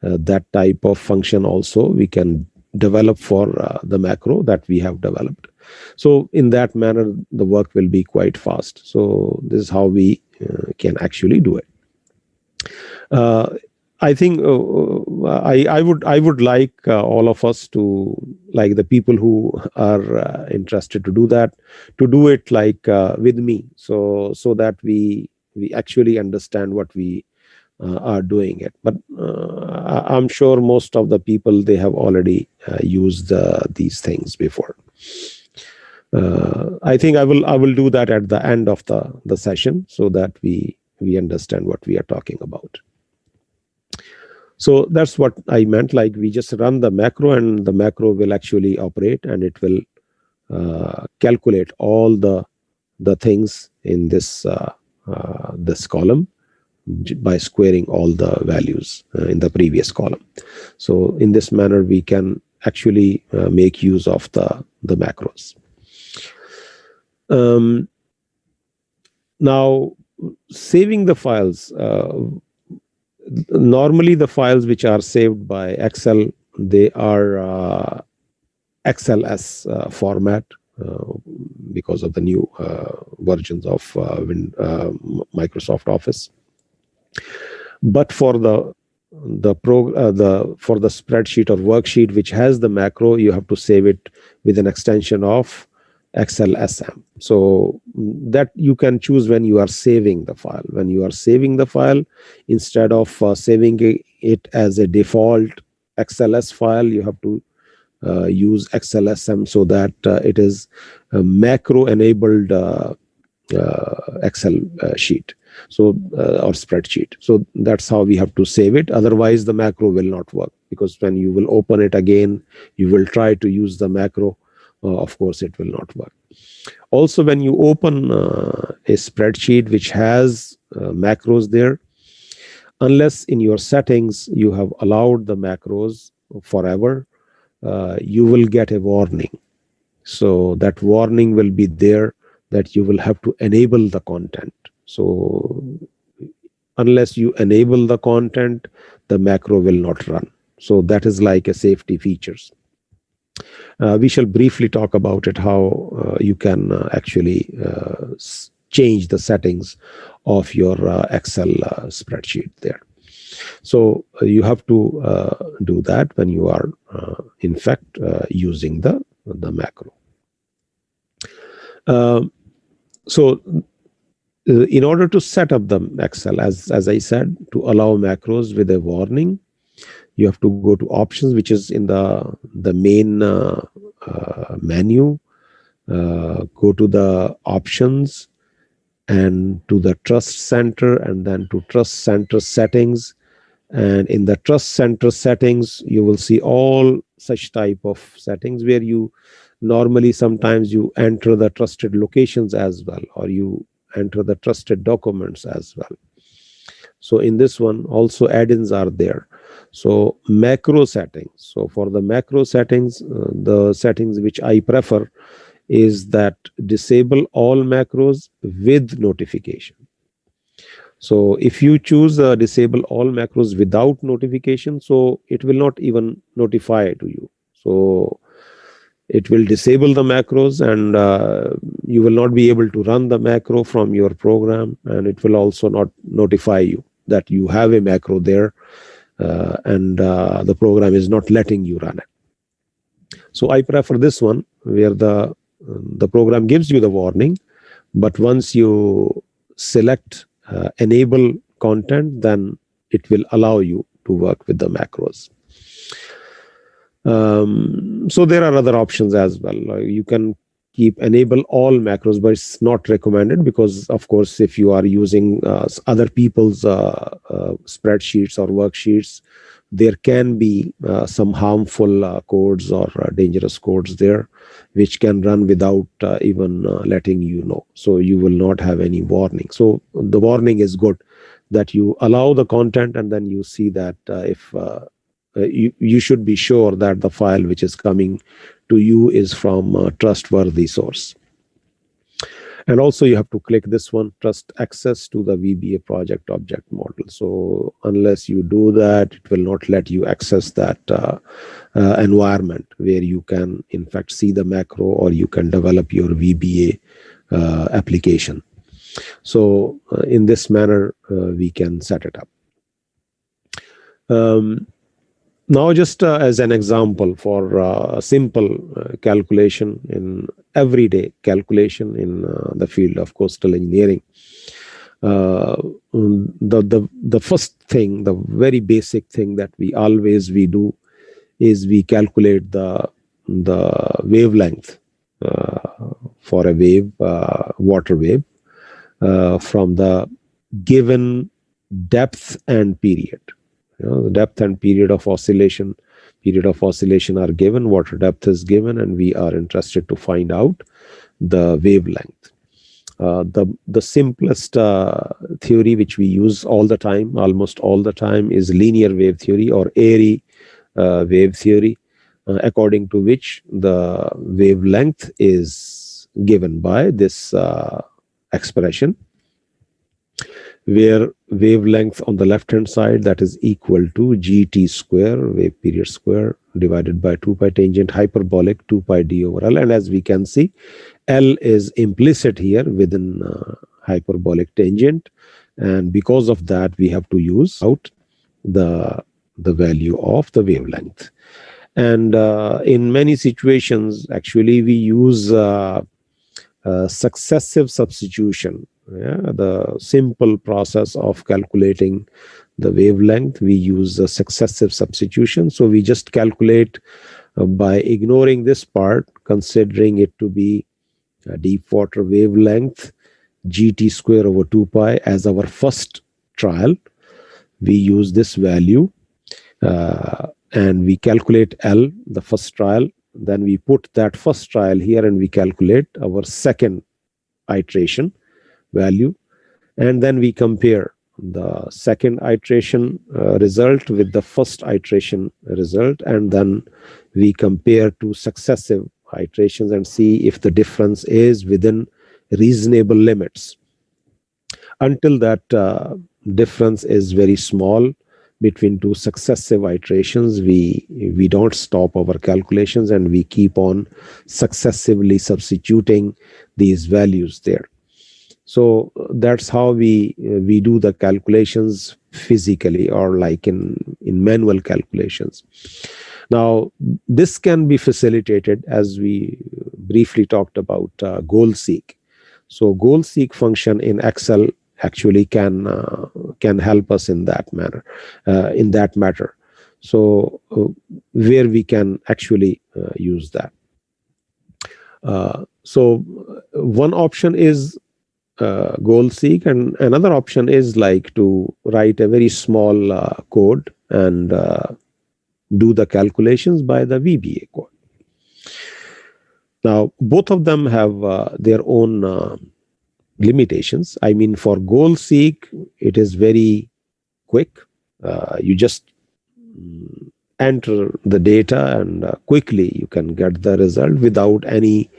Speaker 7: that type of function also we can develop for the macro that we have developed. So in that manner, the work will be quite fast. So this is how we can actually do it. I think I would like all of us to, like the people who are interested to do that, to do it like with me, so that we actually understand what we are doing it. But I'm sure most of the people, they have already used these things before. I think I will do that at the end of the session, so that we understand what we are talking about. So that's what I meant, like we just run the macro, and the macro will actually operate, and it will calculate all the things in this this column by squaring all the values in the previous column. So in this manner, we can actually make use of the macros. Now, saving the files. Normally, the files which are saved by Excel, they are XLS format because of the new versions of Microsoft Office. But for the spreadsheet or worksheet which has the macro, you have to save it with an extension of XLSM. So that you can choose when you are saving the file. When you are saving the file, instead of saving it as a default XLS file, you have to use XLSM, so that it is a macro enabled Excel sheet, so or spreadsheet. So that's how we have to save it. Otherwise, the macro will not work, because when you will open it again, you will try to use the macro. Of course, it will not work. Also, when you open a spreadsheet which has macros there, unless in your settings you have allowed the macros forever, you will get a warning. So that warning will be there, that you will have to enable the content. So unless you enable the content, the macro will not run. So that is like a safety features. We shall briefly talk about it, how you can actually change the settings of your Excel spreadsheet there. So you have to do that when you are, in fact, using the macro. So in order to set up the Excel, as I said, to allow macros with a warning, you have to go to options, which is in the main menu. Go to the options and to the trust center, and then to trust center settings. And in the trust center settings, you will see all such type of settings, where you normally sometimes you enter the trusted locations as well, or you enter the trusted documents as well. So in this one also add-ins are there. So macro settings. So for the macro settings, the settings which I prefer is that disable all macros with notification. So if you choose disable all macros without notification, so it will not even notify to you. So it will disable the macros, and you will not be able to run the macro from your program, and it will also not notify you that you have a macro there, and the program is not letting you run it. So I prefer this one, where the program gives you the warning, but once you select enable content, then it will allow you to work with the macros. So there are other options as well. You can keep enable all macros, but it's not recommended, because of course, if you are using other people's spreadsheets or worksheets, there can be some harmful codes or dangerous codes there, which can run without even letting you know. So you will not have any warning. So the warning is good, that you allow the content, and then you see that if you should be sure that the file which is coming to you is from a trustworthy source. And also you have to click this one, trust access to the VBA project object model. So unless you do that, it will not let you access that environment where you can in fact see the macro, or you can develop your VBA application. So in this manner, we can set it up. Now, just as an example for a simple calculation in everyday calculation in the field of coastal engineering, the first thing, the very basic thing that we do is we calculate the wavelength for a wave, water wave, from the given depth and period. The depth and period of oscillation are given, water depth is given, and we are interested to find out the wavelength. The simplest theory which we use almost all the time, is linear wave theory or airy wave theory, according to which the wavelength is given by this expression, where wavelength on the left hand side, that is equal to gt square, wave period square, divided by 2 pi tangent hyperbolic 2 pi d over L. And as we can see, L is implicit here within hyperbolic tangent, and because of that we have to use out the value of the wavelength. And in many situations, actually, we use successive substitution. The simple process of calculating the wavelength, we use a successive substitution. So we just calculate by ignoring this part, considering it to be a deep water wavelength, gt square over 2 pi as our first trial. We use this value and we calculate L, the first trial. Then we put that first trial here and we calculate our second iteration value. And then we compare the second iteration result with the first iteration result. And then we compare two successive iterations and see if the difference is within reasonable limits. Until that difference is very small between two successive iterations, we don't stop our calculations and we keep on successively substituting these values there. So that's how we do the calculations physically, or like in manual calculations. Now, this can be facilitated, as we briefly talked about, goal-seek. So goal-seek function in Excel actually can help us in that manner, in that matter. So where we can actually use that. So one option is goal-seek, and another option is like to write a very small code and do the calculations by the VBA code. Now, both of them have their own limitations. I mean, for goal-seek, it is very quick. You just enter the data and quickly you can get the result without any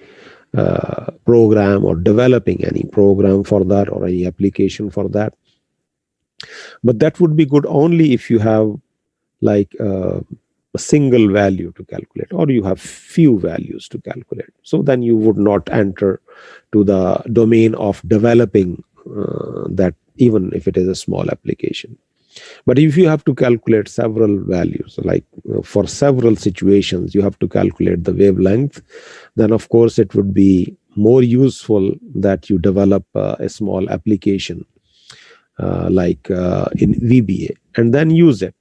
Speaker 7: program or developing any program for that or any application for that. But that would be good only if you have like a single value to calculate, or you have few values to calculate. So then you would not enter to the domain of developing that, even if it is a small application. But if you have to calculate several values, like for several situations, you have to calculate the wavelength, then of course it would be more useful that you develop a small application like in VBA, and then use it.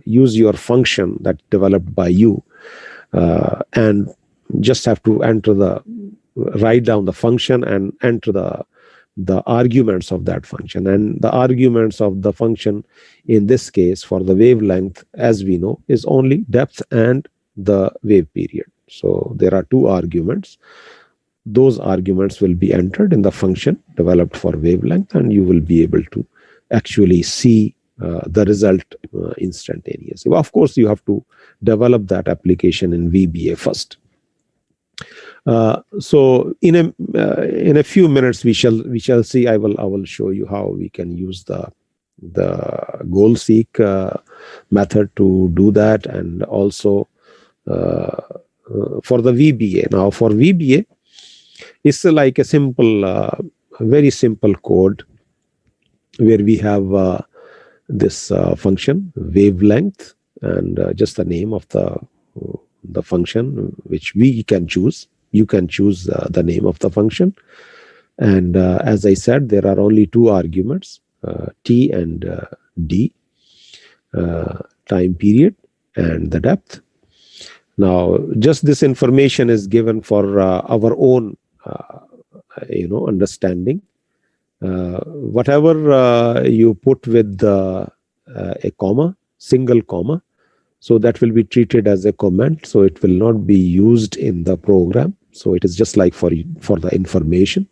Speaker 7: Use your function that developed by you, and just have to write down the function and enter the arguments of that function. And the arguments of the function in this case for the wavelength, as we know, is only depth and the wave period. So there are two arguments. Those arguments will be entered in the function developed for wavelength, and you will be able to actually see the result instantaneously. Well, of course, you have to develop that application in VBA first. So in a few minutes we shall see. I will show you how we can use the goal-seek method to do that, and also for the VBA. Now, for VBA, it's like a simple, very simple code where we have this function wavelength, and just the name of the function which we can choose. You can choose the name of the function, and as I said, there are only two arguments, t and d, time period and the depth. Now, just this information is given for our own, understanding. Whatever you put with a comma, single comma, so that will be treated as a comment. So it will not be used in the program. So it is just like for the information.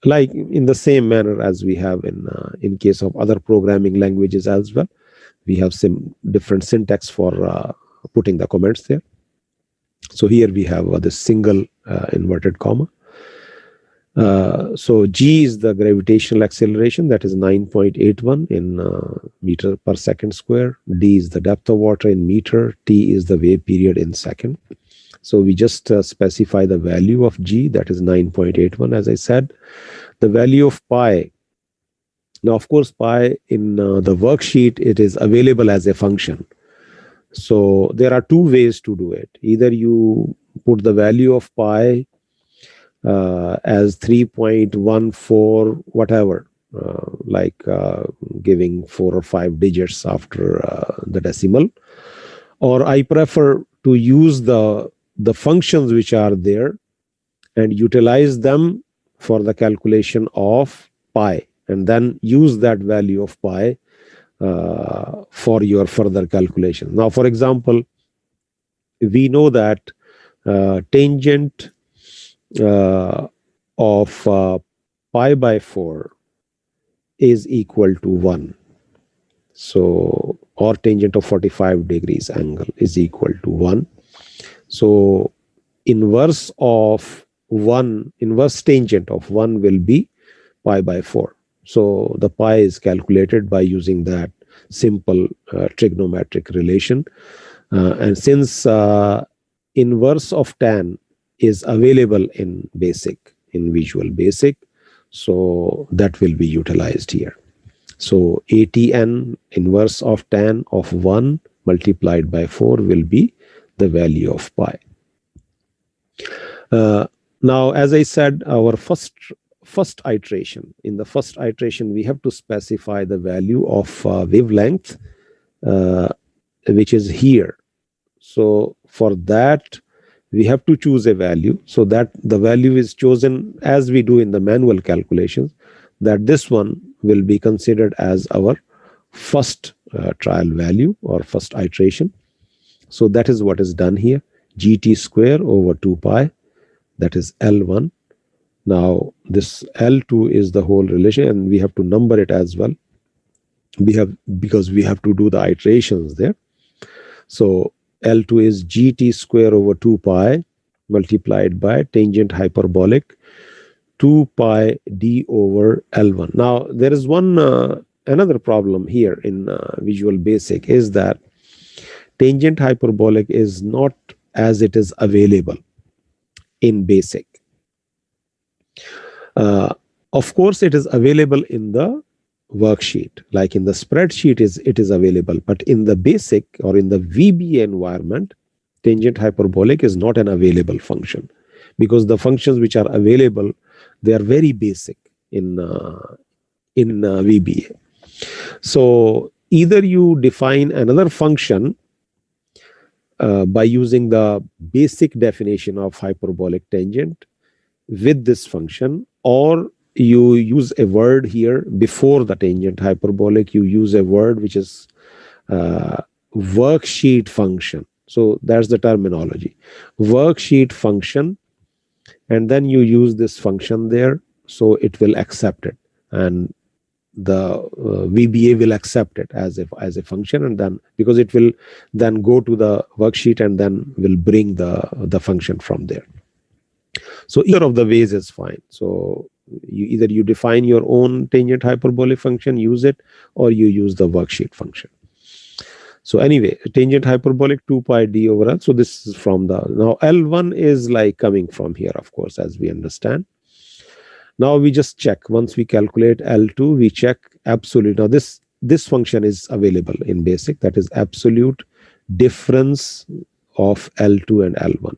Speaker 7: Like in the same manner as we have in case of other programming languages as well, we have some different syntax for putting the comments there. So here we have this single inverted comma. So g is the gravitational acceleration, that is 9.81 in meter per second square. D is the depth of water in meter. T is the wave period in second. So we just specify the value of g, that is 9.81, as I said. The value of pi. Now, of course, pi in the worksheet, it is available as a function. So there are two ways to do it. Either you put the value of pi as 3.14 whatever, giving 4 or 5 digits after the decimal, or I prefer to use the functions which are there and utilize them for the calculation of pi, and then use that value of pi for your further calculation. Now, for example, we know that tangent of pi by 4 is equal to 1. So, or tangent of 45 degrees angle is equal to 1. So, inverse tangent of 1 will be pi by 4. So, the pi is calculated by using that simple trigonometric relation. And since inverse of tan is available in Visual Basic, so that will be utilized here. So ATN, inverse of tan of 1 multiplied by 4, will be the value of pi. Now, as I said, our first iteration. In the first iteration, we have to specify the value of wavelength, which is here. So for that, we have to choose a value, so that the value is chosen as we do in the manual calculations, that this one will be considered as our first trial value or first iteration. So that is what is done here. GT square over 2 pi, that is L1. Now this L2 is the whole relation, and we have to number it as well. Because we have to do the iterations there. So L2 is GT square over 2 pi multiplied by tangent hyperbolic 2 pi d over L1. Now, there is another problem here in Visual Basic, is that tangent hyperbolic is not as it is available in Basic. Of course, it is available in the worksheet, like in the spreadsheet it is available, but in the Basic or in the VBA environment, tangent hyperbolic is not an available function, because the functions which are available, they are very basic in VBA. So either you define another function by using the basic definition of hyperbolic tangent with this function, or you use a word here before the tangent hyperbolic. You use a word which is worksheet function. So that's the terminology, worksheet function, and then you use this function there, so it will accept it, and the VBA will accept it as a function, and then because it will then go to the worksheet and then will bring the function from there. So either of the ways is fine. So either you define your own tangent hyperbolic function, use it, or you use the worksheet function. So anyway, tangent hyperbolic 2 pi d over L. So this is from now L1 is like coming from here, of course, as we understand. Now we just check. Once we calculate L2, we check absolute. Now this function is available in BASIC, that is absolute difference of L2 and L1.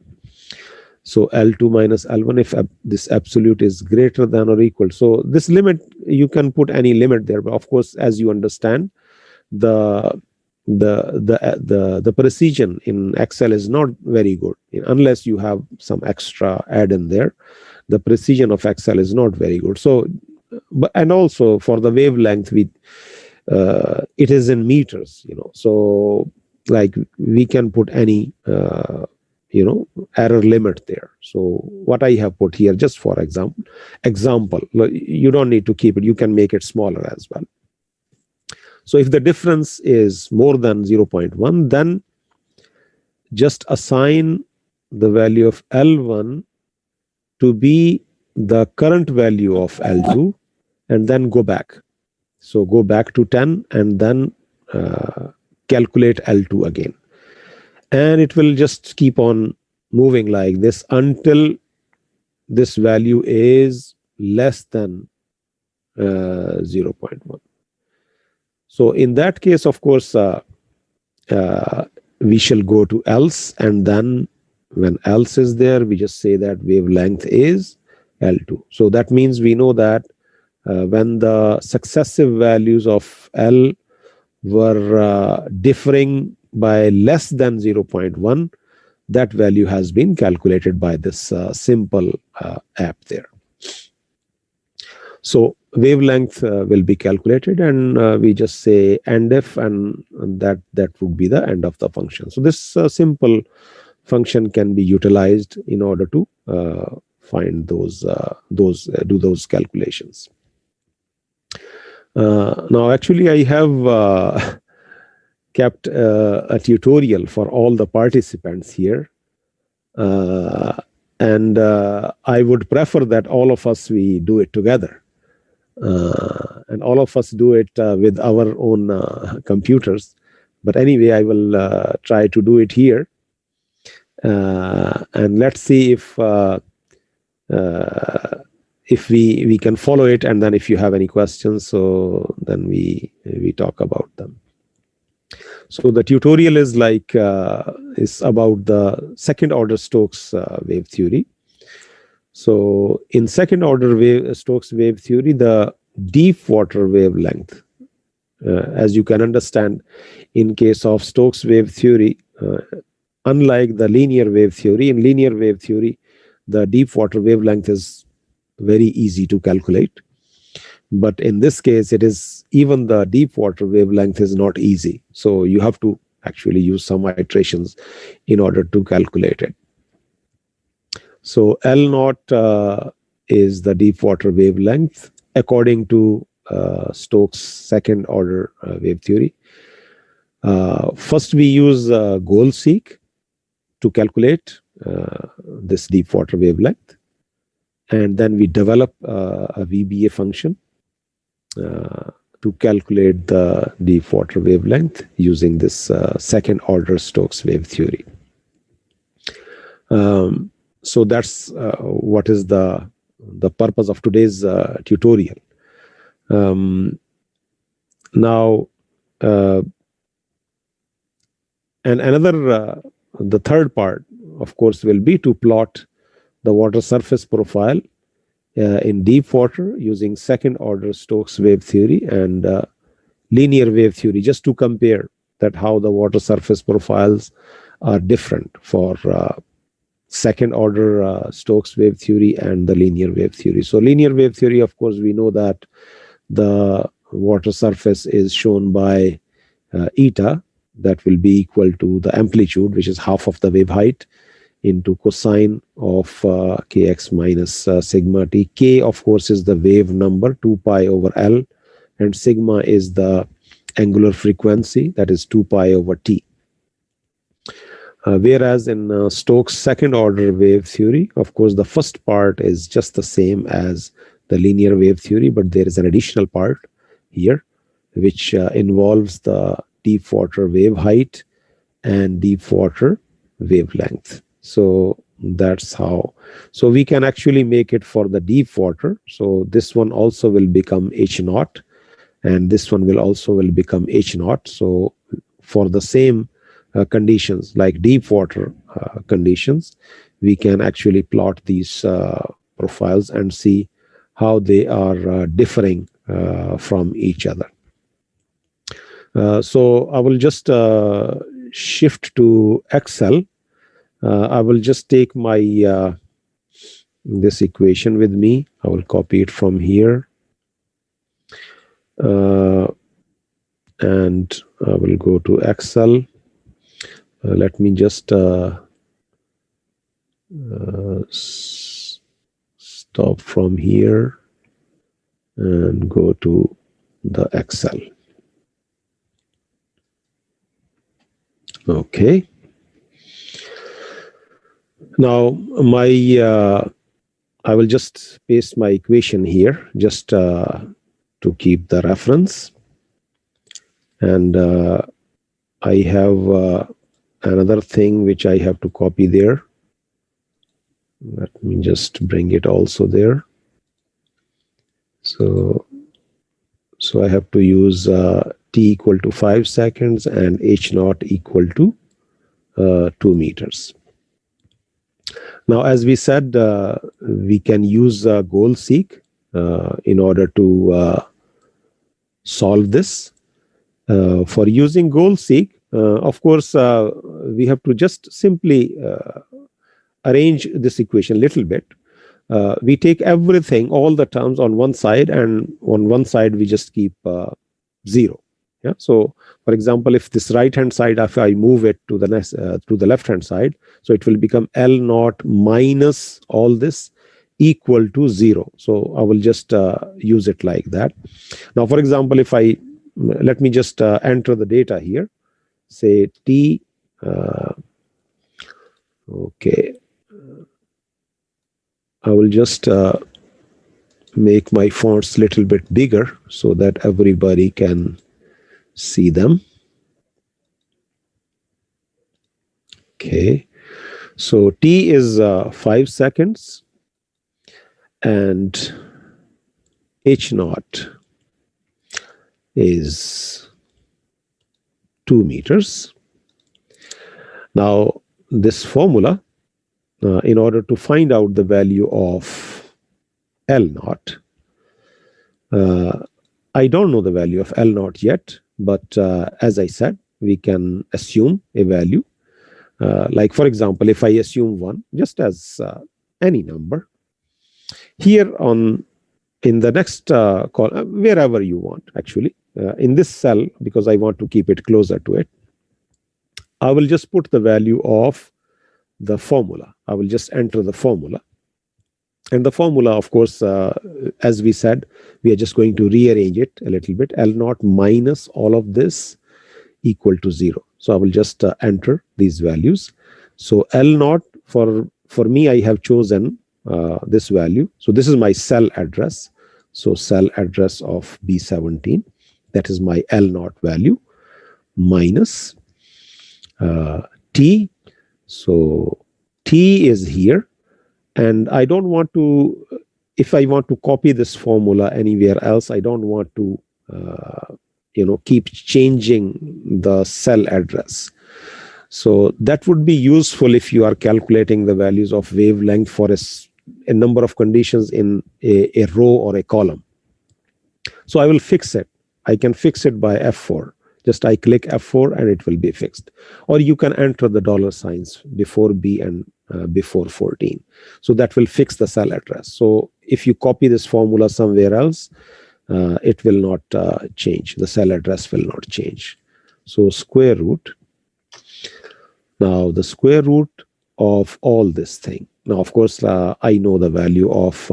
Speaker 7: So L2 minus L1 if this absolute is greater than or equal. So this limit, you can put any limit there, but of course, as you understand, the precision in Excel is not very good unless you have some extra add-in there. The precision of Excel is not very good. So, and also for the wavelength, it is in meters, So like we can put any error limit there. So what I have put here, just for example, you don't need to keep it. You can make it smaller as well. So if the difference is more than 0.1, then just assign the value of L1 to be the current value of L2 and then go back. So go back to 10 and then calculate L2 again. And it will just keep on moving like this until this value is less than 0.1. So in that case, of course, we shall go to else, and then when else is there, we just say that wavelength is L2. So that means we know that when the successive values of L were differing by less than 0.1, that value has been calculated by this simple app there. So wavelength will be calculated, and we just say endif, and that would be the end of the function. So this simple function can be utilized in order to find do those calculations. Now, actually, I have kept a tutorial for all the participants here. And I would prefer that all of us, we do it together. And all of us do it with our own computers. But anyway, I will try to do it here. And let's see if we can follow it. And then if you have any questions, so then we talk about them. So the tutorial is like is about the second order Stokes wave theory. So in second order Stokes wave theory, the deep water wavelength, as you can understand, in case of Stokes wave theory, unlike the linear wave theory, in linear wave theory, the deep water wavelength is very easy to calculate. But in this case, it is even the deep water wavelength is not easy. So you have to actually use some iterations in order to calculate it. So L naught is the deep water wavelength according to Stokes' second order wave theory. First, we use goal-seek to calculate this deep water wavelength. And then we develop a VBA function to calculate the deep water wavelength using this second order Stokes wave theory. So that's what is the purpose of today's tutorial. Now, and another, the third part, of course, will be to plot the water surface profile in deep water using second order Stokes wave theory and linear wave theory, just to compare that how the water surface profiles are different for second order Stokes wave theory and the linear wave theory. So linear wave theory, of course, we know that the water surface is shown by eta, that will be equal to the amplitude, which is half of the wave height, into cosine of kx minus sigma t. K, of course, is the wave number, 2 pi over L, and sigma is the angular frequency, that is 2 pi over t. Whereas in Stokes' second order wave theory, of course, the first part is just the same as the linear wave theory, but there is an additional part here, which involves the deep water wave height and deep water wavelength. So that's how. So we can actually make it for the deep water. So this one also will become H0, and this one will also become H0. So for the same conditions like deep water conditions, we can actually plot these profiles and see how they are differing from each other. So I will just shift to Excel. I will just take my this equation with me. I will copy it from here. And I will go to Excel. Let me just stop from here and go to the Excel. Okay. Now I will just paste my equation here just to keep the reference. And I have another thing which I have to copy there. Let me just bring it also there. So I have to use t equal to 5 seconds and h0 equal to 2 meters. Now, as we said, we can use goal seek in order to solve this. For using goal seek, of course, we have to just simply arrange this equation a little bit. We take everything, all the terms on one side, and on one side we just keep 0. Yeah. So, for example, if this right hand side, if I move it to the left hand side, so it will become L0 minus all this equal to 0. So I will just use it like that. Now, for example, if I let me just enter the data here. Say t. Okay. I will just make my fonts a little bit bigger so that everybody can see them. Okay. So t is 5 seconds and h0 is 2 meters. Now, this formula, in order to find out the value of L0, I don't know the value of L0 yet, but as I said, we can assume a value. Like, for example, if I assume 1, just as any number, here in the next column, wherever you want, actually, in this cell, because I want to keep it closer to it, I will just put the value of the formula. I will just enter the formula. And the formula, of course, as we said, we are just going to rearrange it a little bit. L0 minus all of this equal to 0. So I will just enter these values. So L0, for me, I have chosen this value. So this is my cell address. So cell address of B17, that is my L0 value, minus T. So T is here. And I don't want to, if I want to copy this formula anywhere else, I don't want to, keep changing the cell address. So that would be useful if you are calculating the values of wavelength for a number of conditions in a row or a column. So I will fix it. I can fix it by F4. Just I click F4 and it will be fixed. Or you can enter the $signs before B and before 14. So that will fix the cell address. So if you copy this formula somewhere else, it will not change. The cell address will not change. So square root. Now the square root of all this thing. Now, of course, I know the value of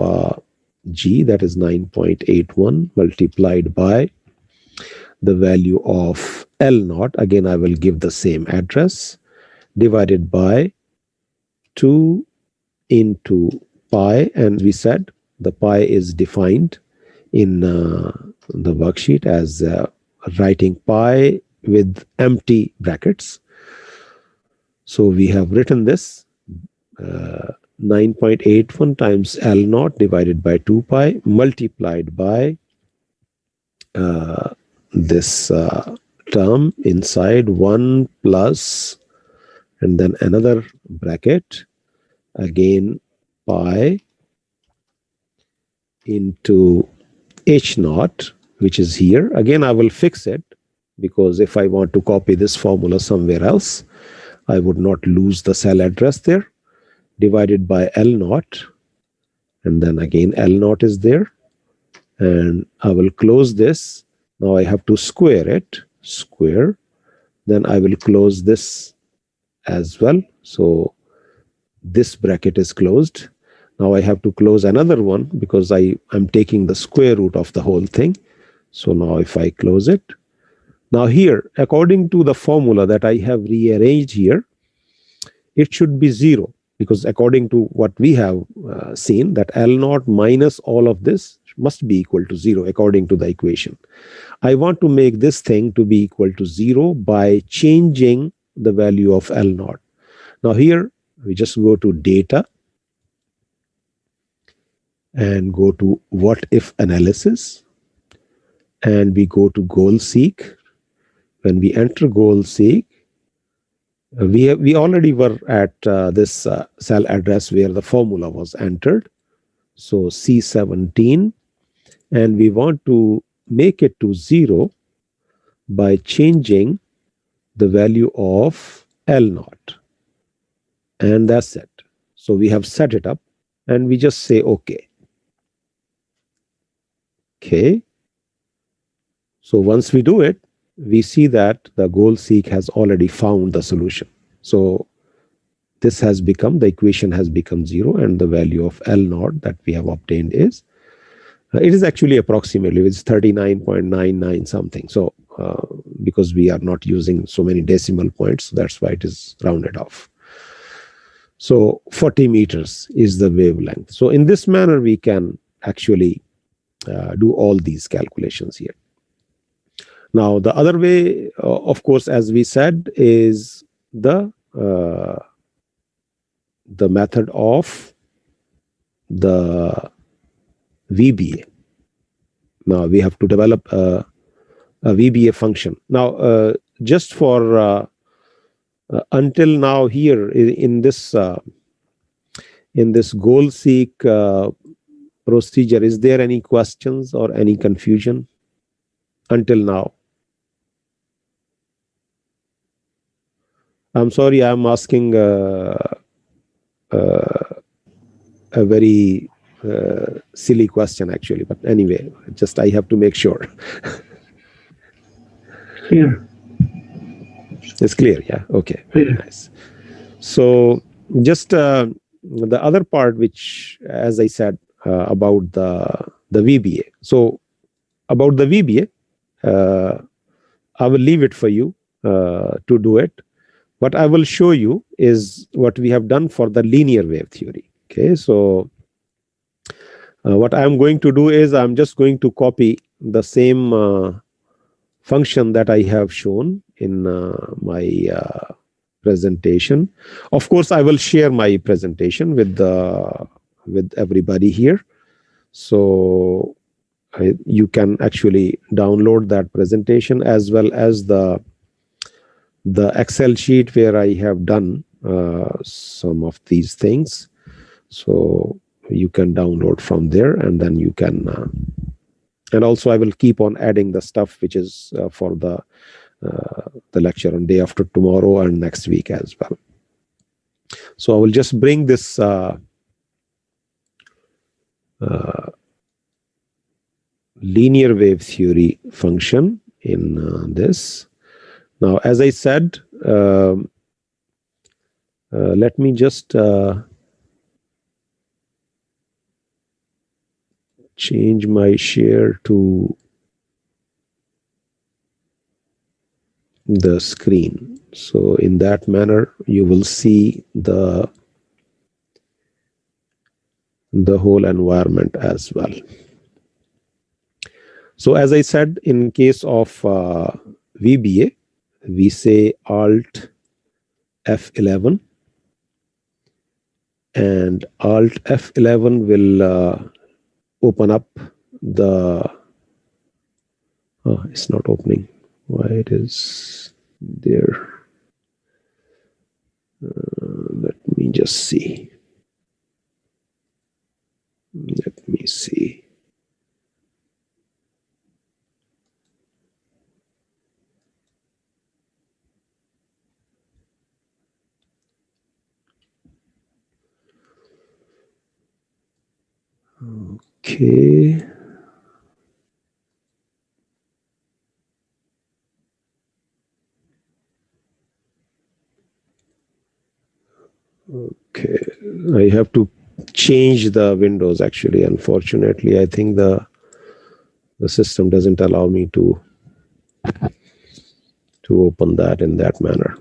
Speaker 7: G, that is 9.81 multiplied by the value of L0. Again, I will give the same address, divided by 2 into pi. And we said the pi is defined in the worksheet as writing pi with empty brackets. So we have written this 9.81 times L naught divided by 2 pi multiplied by this term inside 1 plus and then another bracket again pi into H naught, which is here. Again, I will fix it because if I want to copy this formula somewhere else, I would not lose the cell address there, divided by L naught. And then again, L naught is there. And I will close this. Now I have to square it, square. Then I will close this as well. So this bracket is closed. Now I have to close another one because I'm taking the square root of the whole thing. So now if I close it, now here, according to the formula that I have rearranged here, it should be 0 because according to what we have seen, that L naught minus all of this must be equal to 0 according to the equation. I want to make this thing to be equal to 0 by changing the value of L naught. Now here, we just go to data and go to what if analysis, and we go to goal seek. When we enter goal seek, we already were at this cell address where the formula was entered. So C17, and we want to make it to 0 by changing the value of L naught. And that's it. So we have set it up and we just say OK. Okay. So once we do it, we see that the goal seek has already found the solution. So this has become, the equation has become 0 and the value of L naught that we have obtained is, it is actually approximately, it's 39.99 something. So because we are not using so many decimal points, so that's why it is rounded off. So 40 meters is the wavelength. So in this manner, we can actually do all these calculations here. Now, the other way, of course, as we said, is the method of the VBA. Now, we have to develop a VBA function. Now, just for until now here in this goal seek procedure, is there any questions or any confusion until now? I'm sorry, I'm asking a very silly question actually, but anyway, just I have to make sure.
Speaker 6: Clear.
Speaker 7: It's clear, yeah, okay,
Speaker 6: Clear.
Speaker 7: nice. So just the other part, which, as I said, about the VBA. So about the VBA, I will leave it for you to do it. What I will show you is what we have done for the linear wave theory. Okay, so what I'm going to do is I'm just going to copy the same function that I have shown in my presentation. Of course, I will share my presentation with everybody here. So you can actually download that presentation as well as the Excel sheet where I have done some of these things. So you can download from there, and then you can and also I will keep on adding the stuff which is for the lecture on day after tomorrow and next week as well. So I will just bring this linear wave theory function in this. Now, as I said, let me just change my share to the screen. So in that manner, you will see the whole environment as well. So as I said, in case of VBA, we say Alt F11 and Alt F11 will open up the, oh, it's not opening. Why it is there? Let me just see. Let me see. Okay. Okay. I have to change the windows actually. Unfortunately, I think the system doesn't allow me to open that in that manner.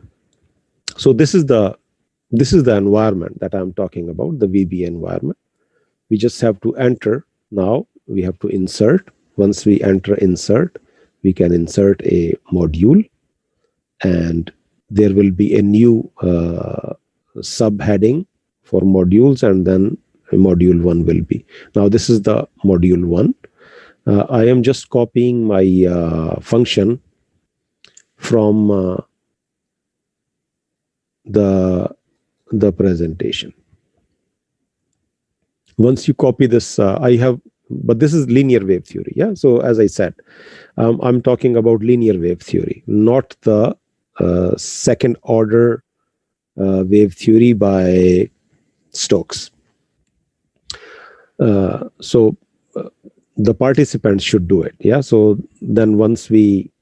Speaker 7: So this is the environment that I'm talking about, the VB environment. We just have to enter. Now we have to insert. Once we enter insert, we can insert a module, and there will be a new subheading for modules, and then module 1 will be. Now this is the module 1. I am just copying my function from the presentation. Once you copy this, but this is linear wave theory. Yeah. So as I said, I'm talking about linear wave theory, not the second order wave theory by Stokes. So the participants should do it. Yeah. So then once we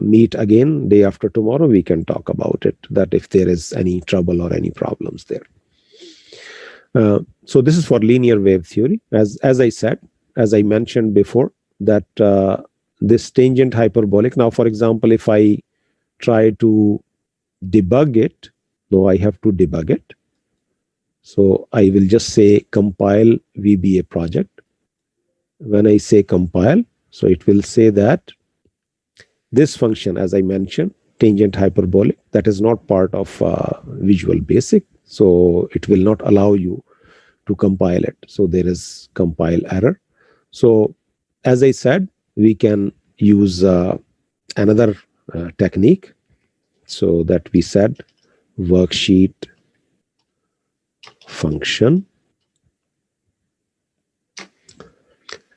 Speaker 7: meet again day after tomorrow, we can talk about it, that if there is any trouble or any problems there. So this is for linear wave theory. As I said, as I mentioned before, that this tangent hyperbolic. Now, for example, if I try to debug it, no, I have to debug it. So I will just say compile VBA project. When I say compile, so it will say that this function, as I mentioned, tangent hyperbolic, that is not part of Visual Basic. So it will not allow you to compile it. So there is compile error. So as I said, we can use another technique. So that we said worksheet function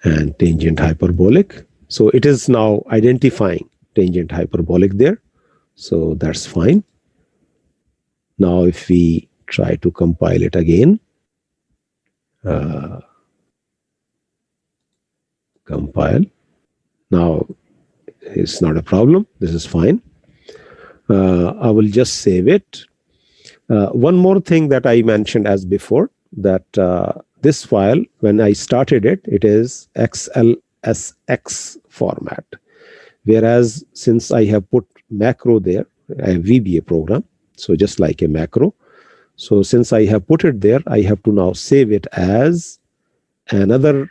Speaker 7: and tangent hyperbolic. So it is now identifying tangent hyperbolic there. So that's fine. Now if we try to compile it again, compile. Now it's not a problem. This is fine. I will just save it. One more thing that I mentioned as before, that this file, when I started it, it is XLSX format. Whereas since I have put macro there, a VBA program, so just like a macro. So since I have put it there, I have to now save it as another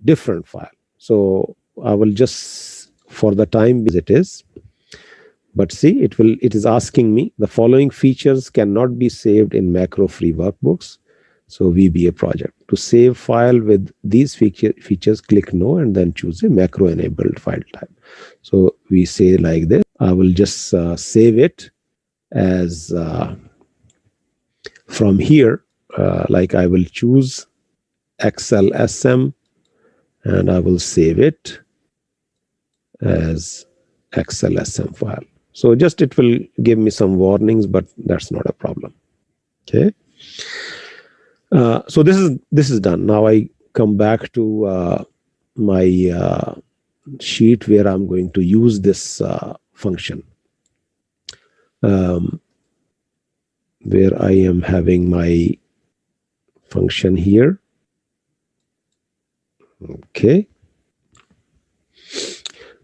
Speaker 7: different file. So I will just, for the time as it is, but see, it is asking me the following features cannot be saved in macro free workbooks. So VBA project. To save file with these features, click no, and then choose a macro enabled file type. So we say like this. I will just save it as from here, like I will choose XLSM, and I will save it as XLSM file. So just it will give me some warnings, but that's not a problem. Okay. So this is done. Now I come back to my sheet where I'm going to use this function, where I am having my function here. Okay.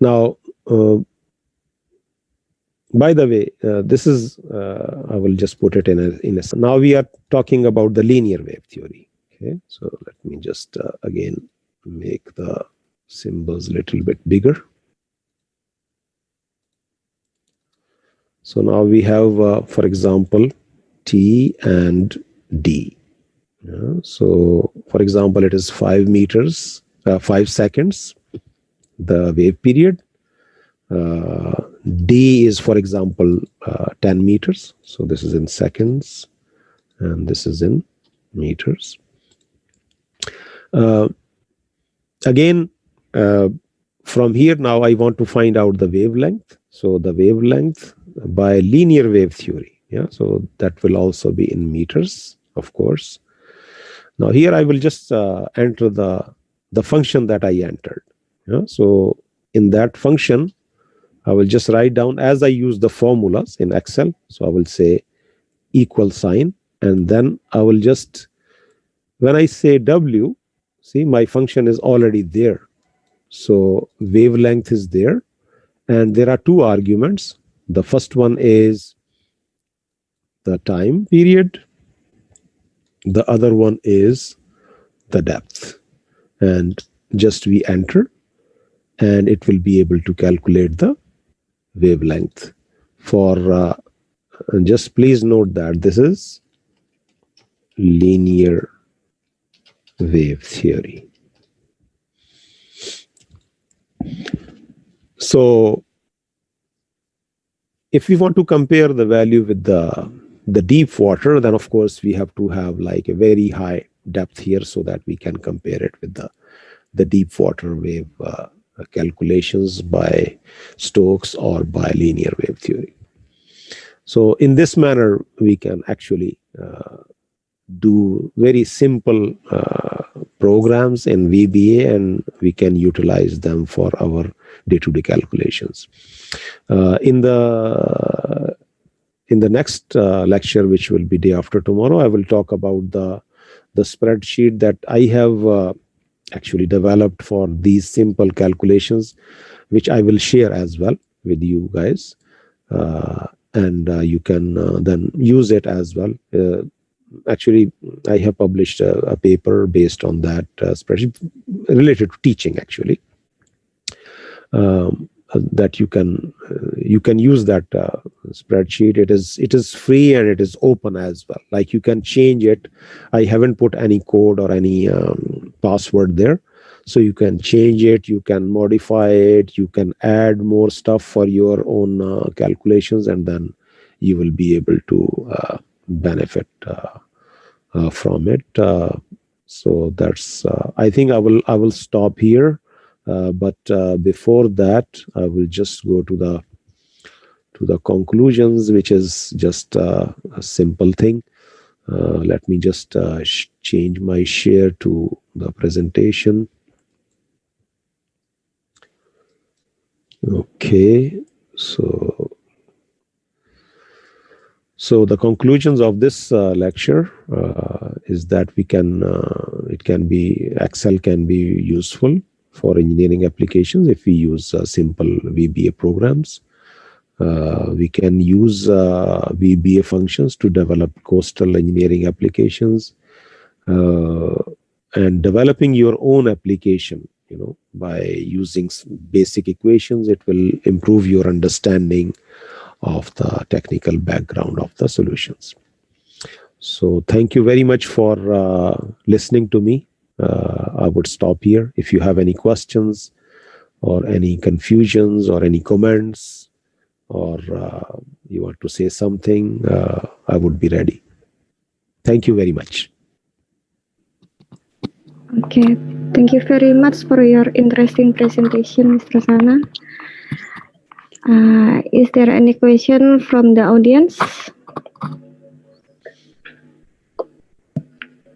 Speaker 7: Now, by the way, this is, I will just put it in a, now we are talking about the linear wave theory. Okay. So let me just again make the symbols a little bit bigger. So now we have, for example, T and D. Yeah, so, for example, it is 5 meters, 5 seconds, the wave period. D is, for example, 10 meters. So this is in seconds, and this is in meters. Again, from here now, I want to find out the wavelength. So the wavelength by linear wave theory. Yeah, so that will also be in meters, of course. Now here I will just enter the function that I entered. Yeah, so in that function, I will just write down as I use the formulas in Excel. So I will say equal sign, and then I will just, when I say W, see my function is already there. So wavelength is there, and there are 2 arguments. The first one is the time period. The other one is the depth. And just we enter, and it will be able to calculate the wavelength. For just please note that this is linear wave theory. So if we want to compare the value with the deep water, then of course we have to have like a very high depth here so that we can compare it with the deep water wave calculations by Stokes or by linear wave theory. So in this manner, we can actually do very simple programs in VBA, and we can utilize them for our day-to-day calculations. In the next lecture, which will be day after tomorrow, I will talk about the spreadsheet that I have actually developed for these simple calculations, which I will share as well with you guys, and you can then use it as well. Actually, I have published a paper based on that spreadsheet related to teaching, actually. That you can use that spreadsheet. It is free and it is open as well. Like you can change it. I haven't put any code or any password there, so you can change it. You can modify it. You can add more stuff for your own calculations, and then you will be able to benefit from it. So that's. I think I will stop here. But before that, I will just go to the conclusions, which is just a simple thing. Let me just change my share to the presentation. Okay, so the conclusions of this lecture is that Excel can be useful for engineering applications if we use simple VBA programs. We can use VBA functions to develop coastal engineering applications, and developing your own application, by using basic equations. It will improve your understanding of the technical background of the solutions. So thank you very much for listening to me. I would stop here. If you have any questions or any confusions or any comments, or you want to say something, I would be ready. Thank you very much.
Speaker 2: Okay, thank you very much for your interesting presentation, Mr. Sana. Is there any question from the audience?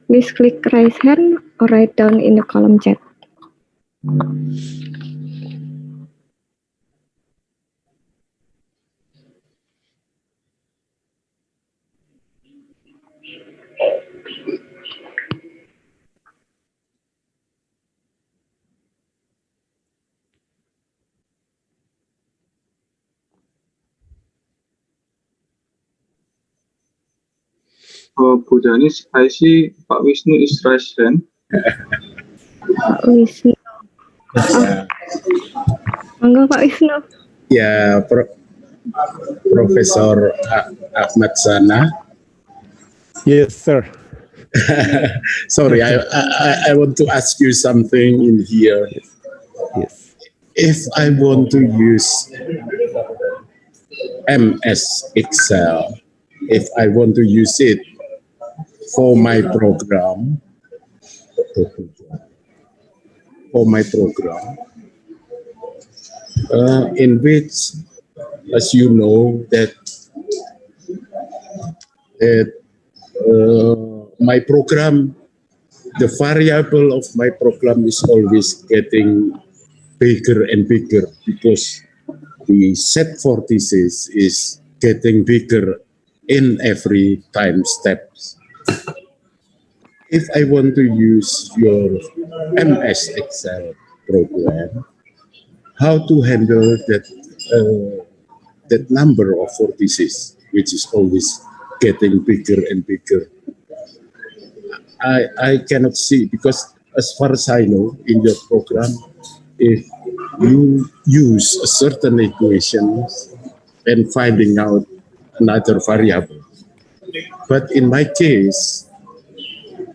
Speaker 2: Please click raise hand or write down in the column chat.
Speaker 3: Bu Danis, I see Pak Wisnu is raised hand.
Speaker 2: Pak Wisnu. Monggo Pak Wisnu.
Speaker 4: Ya, Profesor Ahmad Sana.
Speaker 7: Yes, sir.
Speaker 4: Sorry, I want to ask you something in here.
Speaker 7: Yes.
Speaker 4: If I want to use MS Excel, if I want to use it for my program, in which, as you know, that my program, the variable of my program is always getting bigger and bigger because the set vortices is getting bigger in every time steps. If I want to use your MS Excel program, how to handle that number of vortices, which is always getting bigger and bigger. I cannot see, because as far as I know, in your program, if you use a certain equation and finding out another variable. But in my case,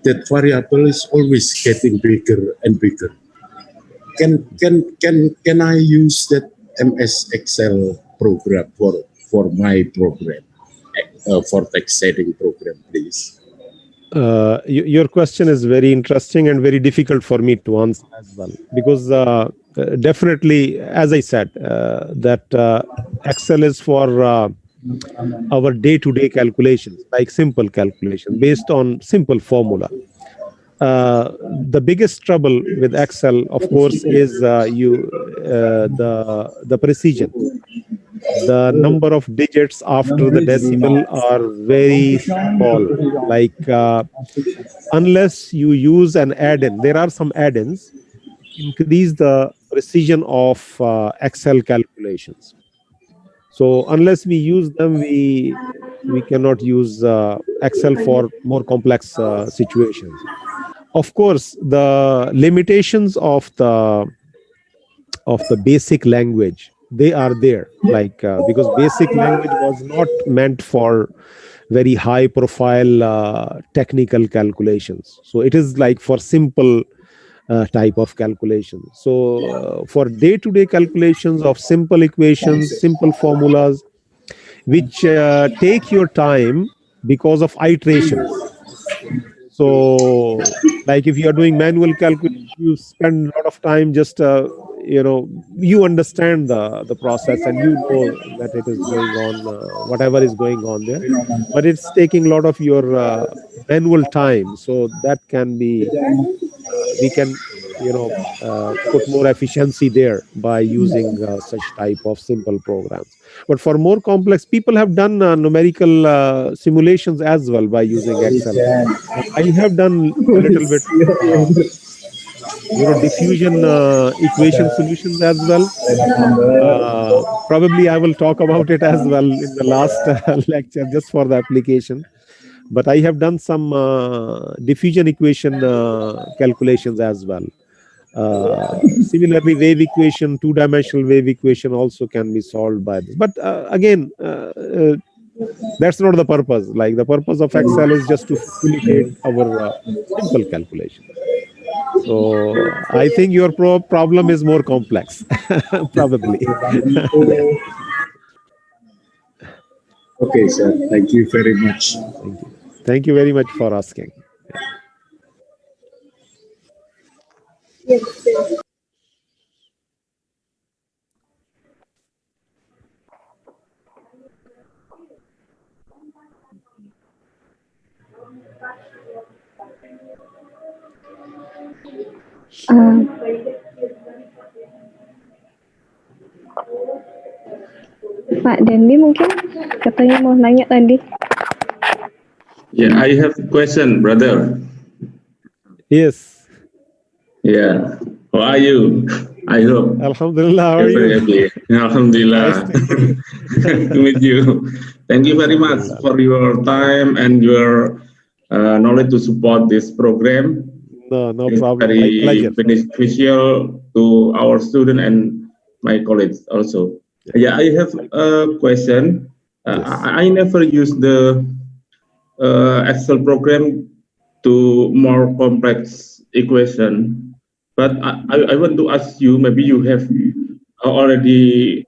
Speaker 4: that variable is always getting bigger and bigger. Can I use that MS Excel program for my program, for text setting program, please?
Speaker 7: Your question is very interesting and very difficult for me to answer as well, because definitely, as I said, that Excel is for our day-to-day calculations, like simple calculations based on simple formula. The biggest trouble with Excel, of course, is the precision. The number of digits after the decimal are very small. Like unless you use an add-in, there are some add-ins increase the precision of Excel calculations. So unless we use them, we cannot use Excel for more complex situations. Of course, the limitations of the basic language, they are there, like because basic language was not meant for very high profile technical calculations. So it is like for simple type of calculation. So for day-to-day calculations of simple equations, simple formulas, which take your time because of iterations. So like if you are doing manual calculation, you spend a lot of time just you understand the process and you know that it is going on, whatever is going on there, but it's taking a lot of your manual time. So that can be we can put more efficiency there by using such type of simple programs. But for more complex, people have done numerical simulations as well by using Excel. I have done a little bit diffusion equation solutions as well. Probably I will talk about it as well in the last lecture, just for the application. But I have done some diffusion equation calculations as well. Similarly, wave equation, two-dimensional wave equation also can be solved by this. But again, that's not the purpose. Like the purpose of Excel is just to facilitate our simple calculation. So I think your problem is more complex, probably.
Speaker 4: Okay, sir. Thank you very much.
Speaker 7: Thank you. Thank you very much for asking.
Speaker 2: Yes. Pak Dendi mungkin katanya mau nanya tadi.
Speaker 8: Yeah, I have a question, brother.
Speaker 7: Yes.
Speaker 8: Yeah. How are you? I hope.
Speaker 7: Alhamdulillah. How are you?
Speaker 8: Alhamdulillah. Nice to meet you. Thank you very much for your time and your knowledge to support this program.
Speaker 7: No
Speaker 8: it's
Speaker 7: problem.
Speaker 8: Very
Speaker 7: My pleasure.
Speaker 8: beneficial to our students and my colleagues also. Yeah, I have a question.
Speaker 7: Yes.
Speaker 8: I never used the Excel program to more complex equation. But I want to ask you, maybe you have already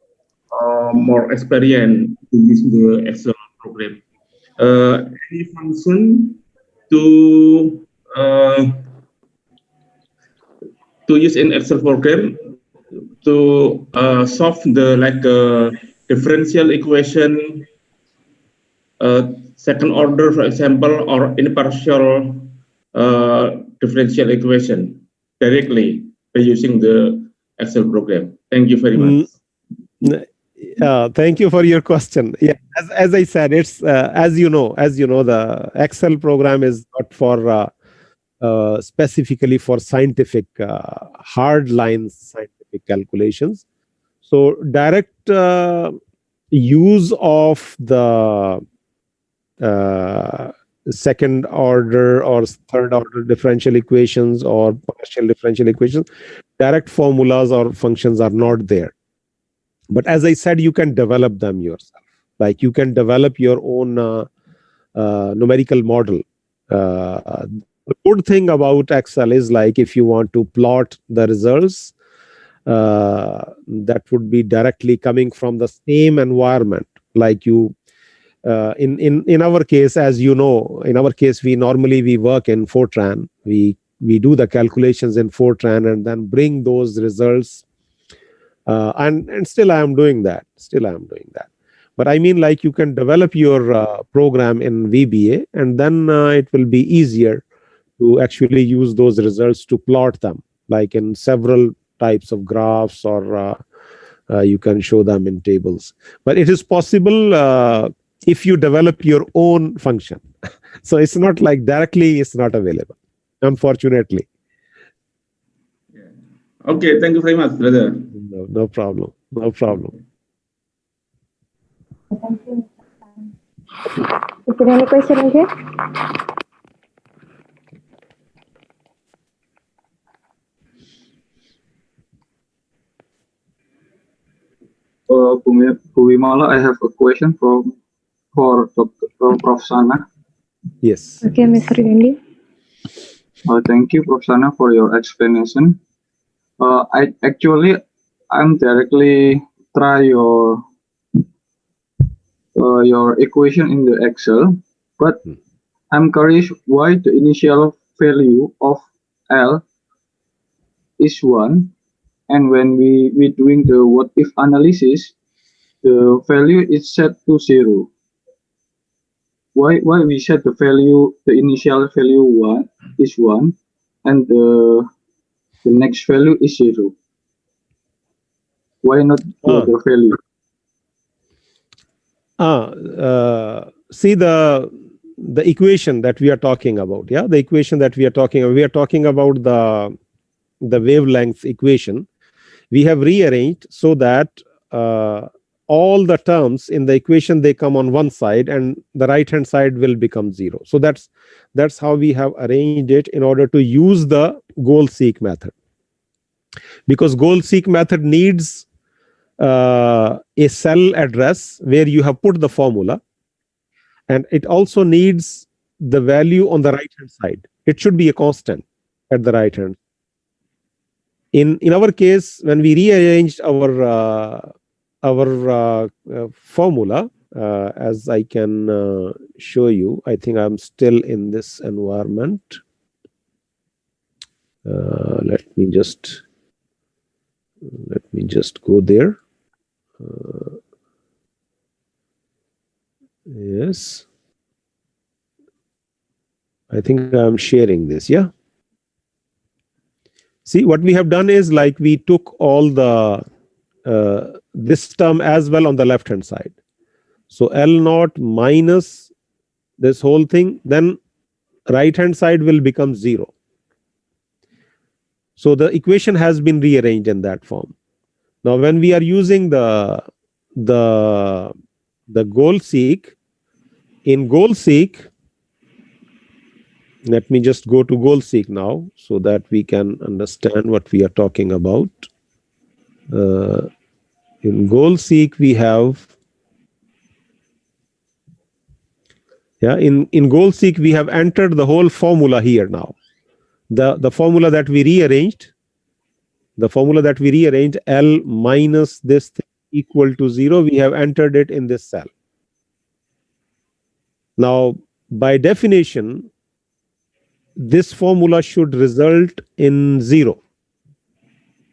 Speaker 8: more experience to use the Excel program. Any function to uh, use in Excel program to solve the differential equation, second order, for example, or impartial differential equation directly by using the Excel program. Thank you very much.
Speaker 7: Thank you for your question. Yeah, as I said, it's as you know, the Excel program is not for specifically for scientific hard lines scientific calculations. So direct use of the second order or third order differential equations or partial differential equations, direct formulas or functions are not there. But as I said, you can develop them yourself. Like you can develop your own numerical model. The good thing about Excel is like if you want to plot the results, that would be directly coming from the same environment. Like you, in our case, as you know, in our case, we normally work in Fortran. We do the calculations in Fortran and then bring those results. And still I am doing that. But I mean, like you can develop your program in VBA, and then it will be easier to actually use those results to plot them, like in several types of graphs, or you can show them in tables. But it is possible if you develop your own function. So it's not like directly it's not available, unfortunately.
Speaker 8: Okay, thank you very much, brother.
Speaker 7: No problem.
Speaker 2: Thank you. Is there any question again?
Speaker 3: Bu Wimala, I have a question for Prof. Sana.
Speaker 7: Yes.
Speaker 2: Okay, Mr. Wendy.
Speaker 3: Thank you, Prof. Sana, for your explanation. I'm directly try your equation in the Excel, but I'm curious why the initial value of L is 1, and when we doing the what if analysis, the value is set to 0. Why we set the initial value 1 is 1, and the next value is 0? Why not the other value?
Speaker 7: See the equation that we are talking about. Yeah, the equation that we are talking about. We are talking about the wavelength equation. We have rearranged so that all the terms in the equation, they come on one side and the right hand side will become 0. So that's how we have arranged it in order to use the goal-seek method. Because goal-seek method needs a cell address where you have put the formula, and it also needs the value on the right hand side. It should be a constant at the right hand. In our case, when we rearranged our formula, as I can show you, I think I'm still in this environment. Let me just go there. Yes, I think I'm sharing this. Yeah. See, what we have done is like we took all the this term as well on the left hand side. So L naught minus this whole thing, then right hand side will become 0. So the equation has been rearranged in that form. Now when we are using the goal-seek, in goal-seek, let me just go to goal-seek now so that we can understand what we are talking about. In goal-seek, we have Yeah, in goal seek, we have entered the whole formula here now. The formula that we rearranged, L minus this thing equal to 0, we have entered it in this cell. Now, by definition, this formula should result in 0,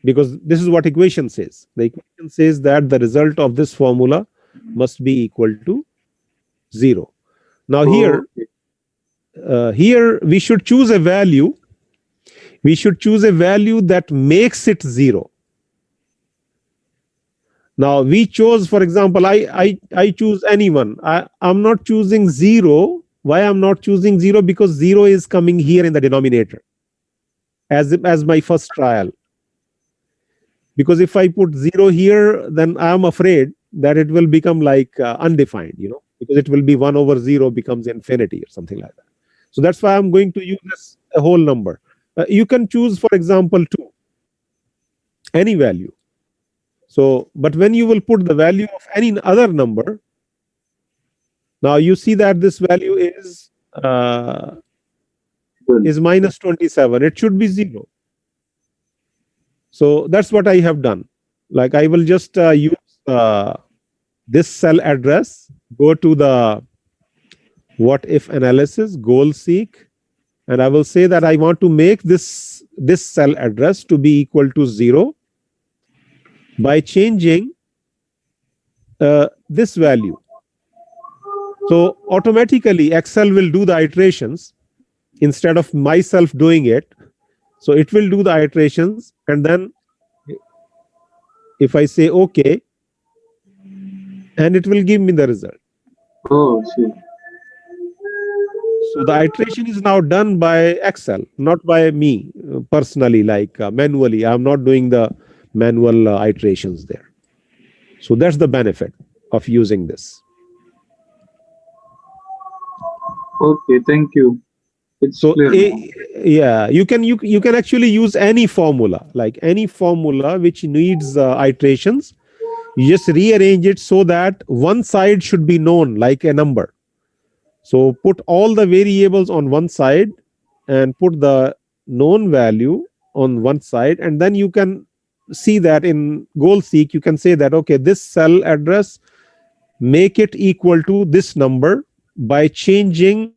Speaker 7: because this is what equation says. The equation says that the result of this formula must be equal to 0. Now here we should choose a value. We should choose a value that makes it 0. Now we chose, for example, I choose anyone. I'm not choosing 0. Why I'm not choosing 0? Because 0 is coming here in the denominator as my first trial. Because if I put 0 here, then I'm afraid that it will become like undefined, because it will be 1 over 0 becomes infinity or something like that. So that's why I'm going to use this a whole number. You can choose, for example, 2, any value. So, but when you will put the value of any other number, now you see that this value is minus 27. It should be 0. So that's what I have done. Like I will just use this cell address, go to the what if analysis, goal seek, and I will say that I want to make this cell address to be equal to 0 by changing this value. So automatically Excel will do the iterations instead of myself doing it. So it will do the iterations, and then if I say OK, and it will give me the result.
Speaker 3: Oh, see.
Speaker 7: So the iteration is now done by Excel, not by me personally, like manually. I'm not doing the manual iterations there. So that's the benefit of using this.
Speaker 3: Okay, thank you. It's
Speaker 7: so
Speaker 3: clear.
Speaker 7: yeah, you can actually use any formula, like any formula which needs iterations. You just rearrange it so that one side should be known like a number. So put all the variables on one side and put the known value on one side, and then you can see that in goal seek you can say that, okay, this cell address, make it equal to this number by changing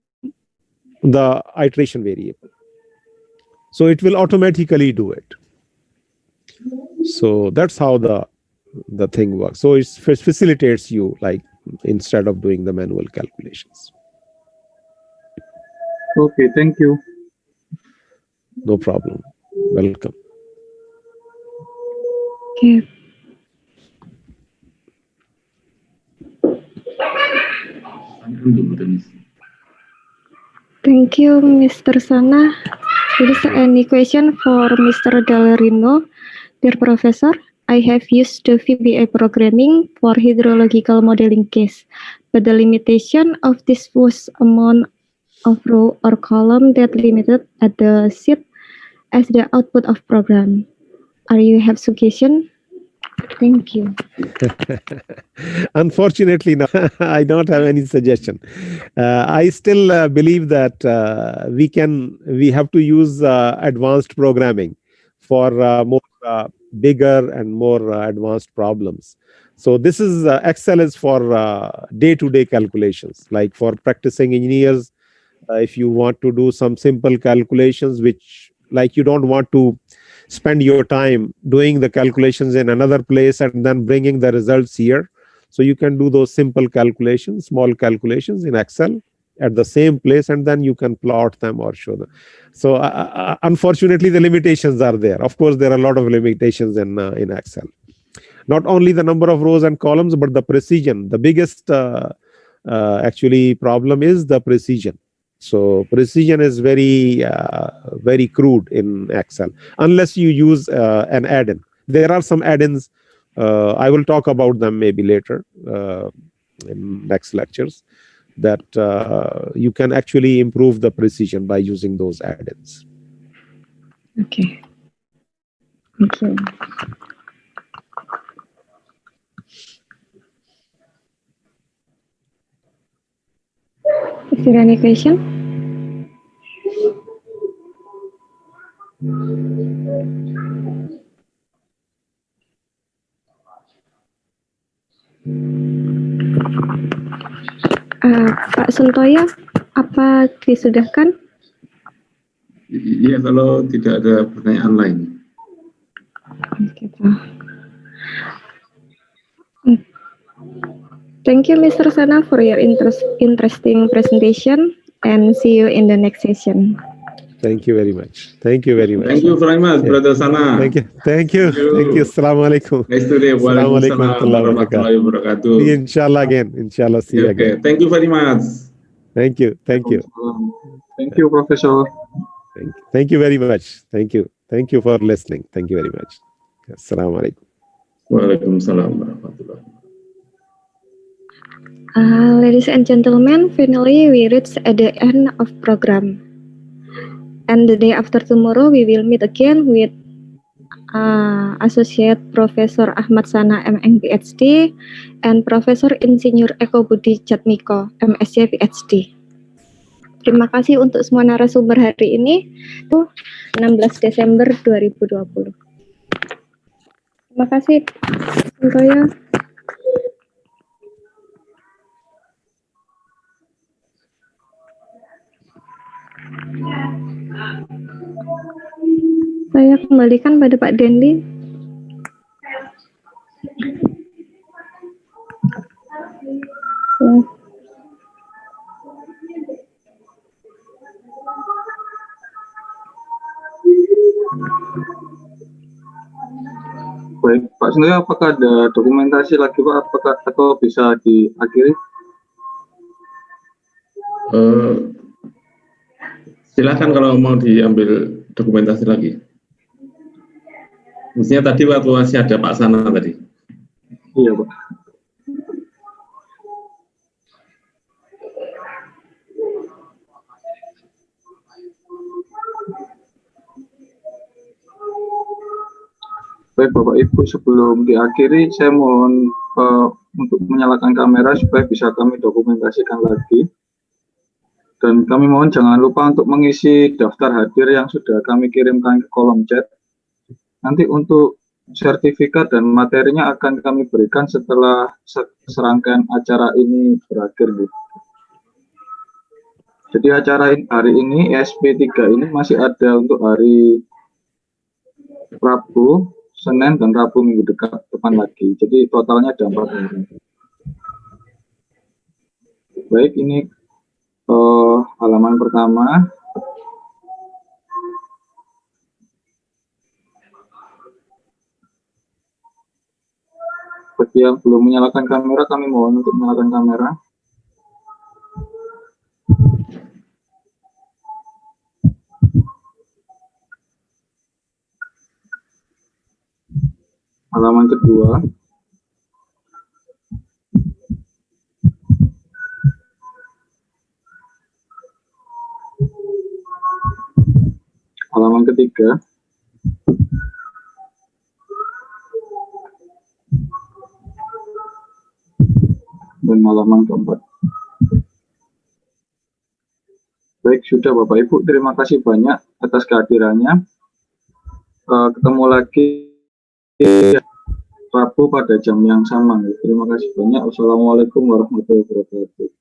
Speaker 7: the iteration variable. So it will automatically do it. So that's how the thing works. So it facilitates you, like instead of doing the manual calculations.
Speaker 3: Okay, thank you.
Speaker 7: No problem. Welcome.
Speaker 2: Okay. Thank you, Mr. Sana. There is any question for Mr. Dalarino? Dear Professor, I have used the VBA programming for hydrological modeling case, but the limitation of this was amount of row or column that limited at the sheet as the output of program. Are you have suggestion? Thank you.
Speaker 7: Unfortunately, no, I don't have any suggestion. I still believe that we have to use advanced programming for more bigger and more advanced problems. So this is Excel is for day-to-day calculations, like for practicing engineers. If you want to do some simple calculations, which like you don't want to spend your time doing the calculations in another place and then bringing the results here. So you can do those simple calculations, small calculations in Excel at the same place, and then you can plot them or show them. So unfortunately, the limitations are there. Of course, there are a lot of limitations in Excel. Not only the number of rows and columns, but the precision. The biggest actually problem is the precision. So precision is very very crude in Excel unless you use an add-in. There are some add-ins. I will talk about them maybe later in next lectures, that you can actually improve the precision by using those add-ins.
Speaker 2: Okay. Thank you. Is there any question? Pak Suntoyo, apa disudahkan?
Speaker 8: Iya, kalau tidak ada pertanyaan lain.
Speaker 2: Thank you, Mr. Sana, for your interesting presentation, and see you in the next session.
Speaker 7: Thank you very much. Thank you very much.
Speaker 8: Thank you very much, Brother Sana.
Speaker 7: Thank you. Thank you. Thank you. Assalamualaikum.
Speaker 8: Nice to meet you.
Speaker 7: Assalamualaikum
Speaker 8: warahmatullahi wabarakatuh.
Speaker 7: Inshallah again. Inshallah see you again.
Speaker 8: Thank you very much.
Speaker 7: Thank you. Thank you.
Speaker 3: Thank you, Professor.
Speaker 7: Thank you very much. Thank you. Thank you for listening. Thank you very much. Assalamualaikum.
Speaker 8: Waalaikumsalam warahmatullahi wabarakatuh.
Speaker 2: Ladies and gentlemen, finally we reached at the end of program. And the day after tomorrow, we will meet again with Associate Professor Ahmad Sana, MN PhD, and Profesor Insinyur Eko Budi Jatmiko, MSc PhD. Terima kasih untuk semua narasumber hari ini, 16 Desember 2020. Terima kasih, Suntoyo. Saya kembalikan pada Pak Dendi.
Speaker 3: Baik, Pak Suntoyo, apakah ada dokumentasi lagi, Pak? Apakah atau bisa diakhiri?
Speaker 8: Silakan kalau mau diambil dokumentasi lagi. Mestinya tadi waktu masih ada Pak Sana tadi.
Speaker 3: Iya, Pak. Baik, Bapak Ibu, sebelum diakhiri, saya mohon untuk menyalakan kamera supaya bisa kami dokumentasikan lagi. Dan kami mohon jangan lupa untuk mengisi daftar hadir yang sudah kami kirimkan ke kolom chat. Nanti untuk sertifikat dan materinya akan kami berikan setelah serangkaian acara ini berakhir. Jadi acara hari ini, ESP3 ini masih ada untuk hari Rabu, Senin, dan Rabu minggu depan lagi. Jadi totalnya ada 4 hari. Baik, ini halaman pertama. Bagi yang belum menyalakan kamera, kami mohon untuk menyalakan kamera. Halaman kedua. Halaman ketiga. Dan halaman keempat. Baik, sudah Bapak Ibu, terima kasih banyak atas kehadirannya. Ketemu lagi Rabu pada jam yang sama. Terima kasih banyak. Wassalamualaikum warahmatullahi wabarakatuh.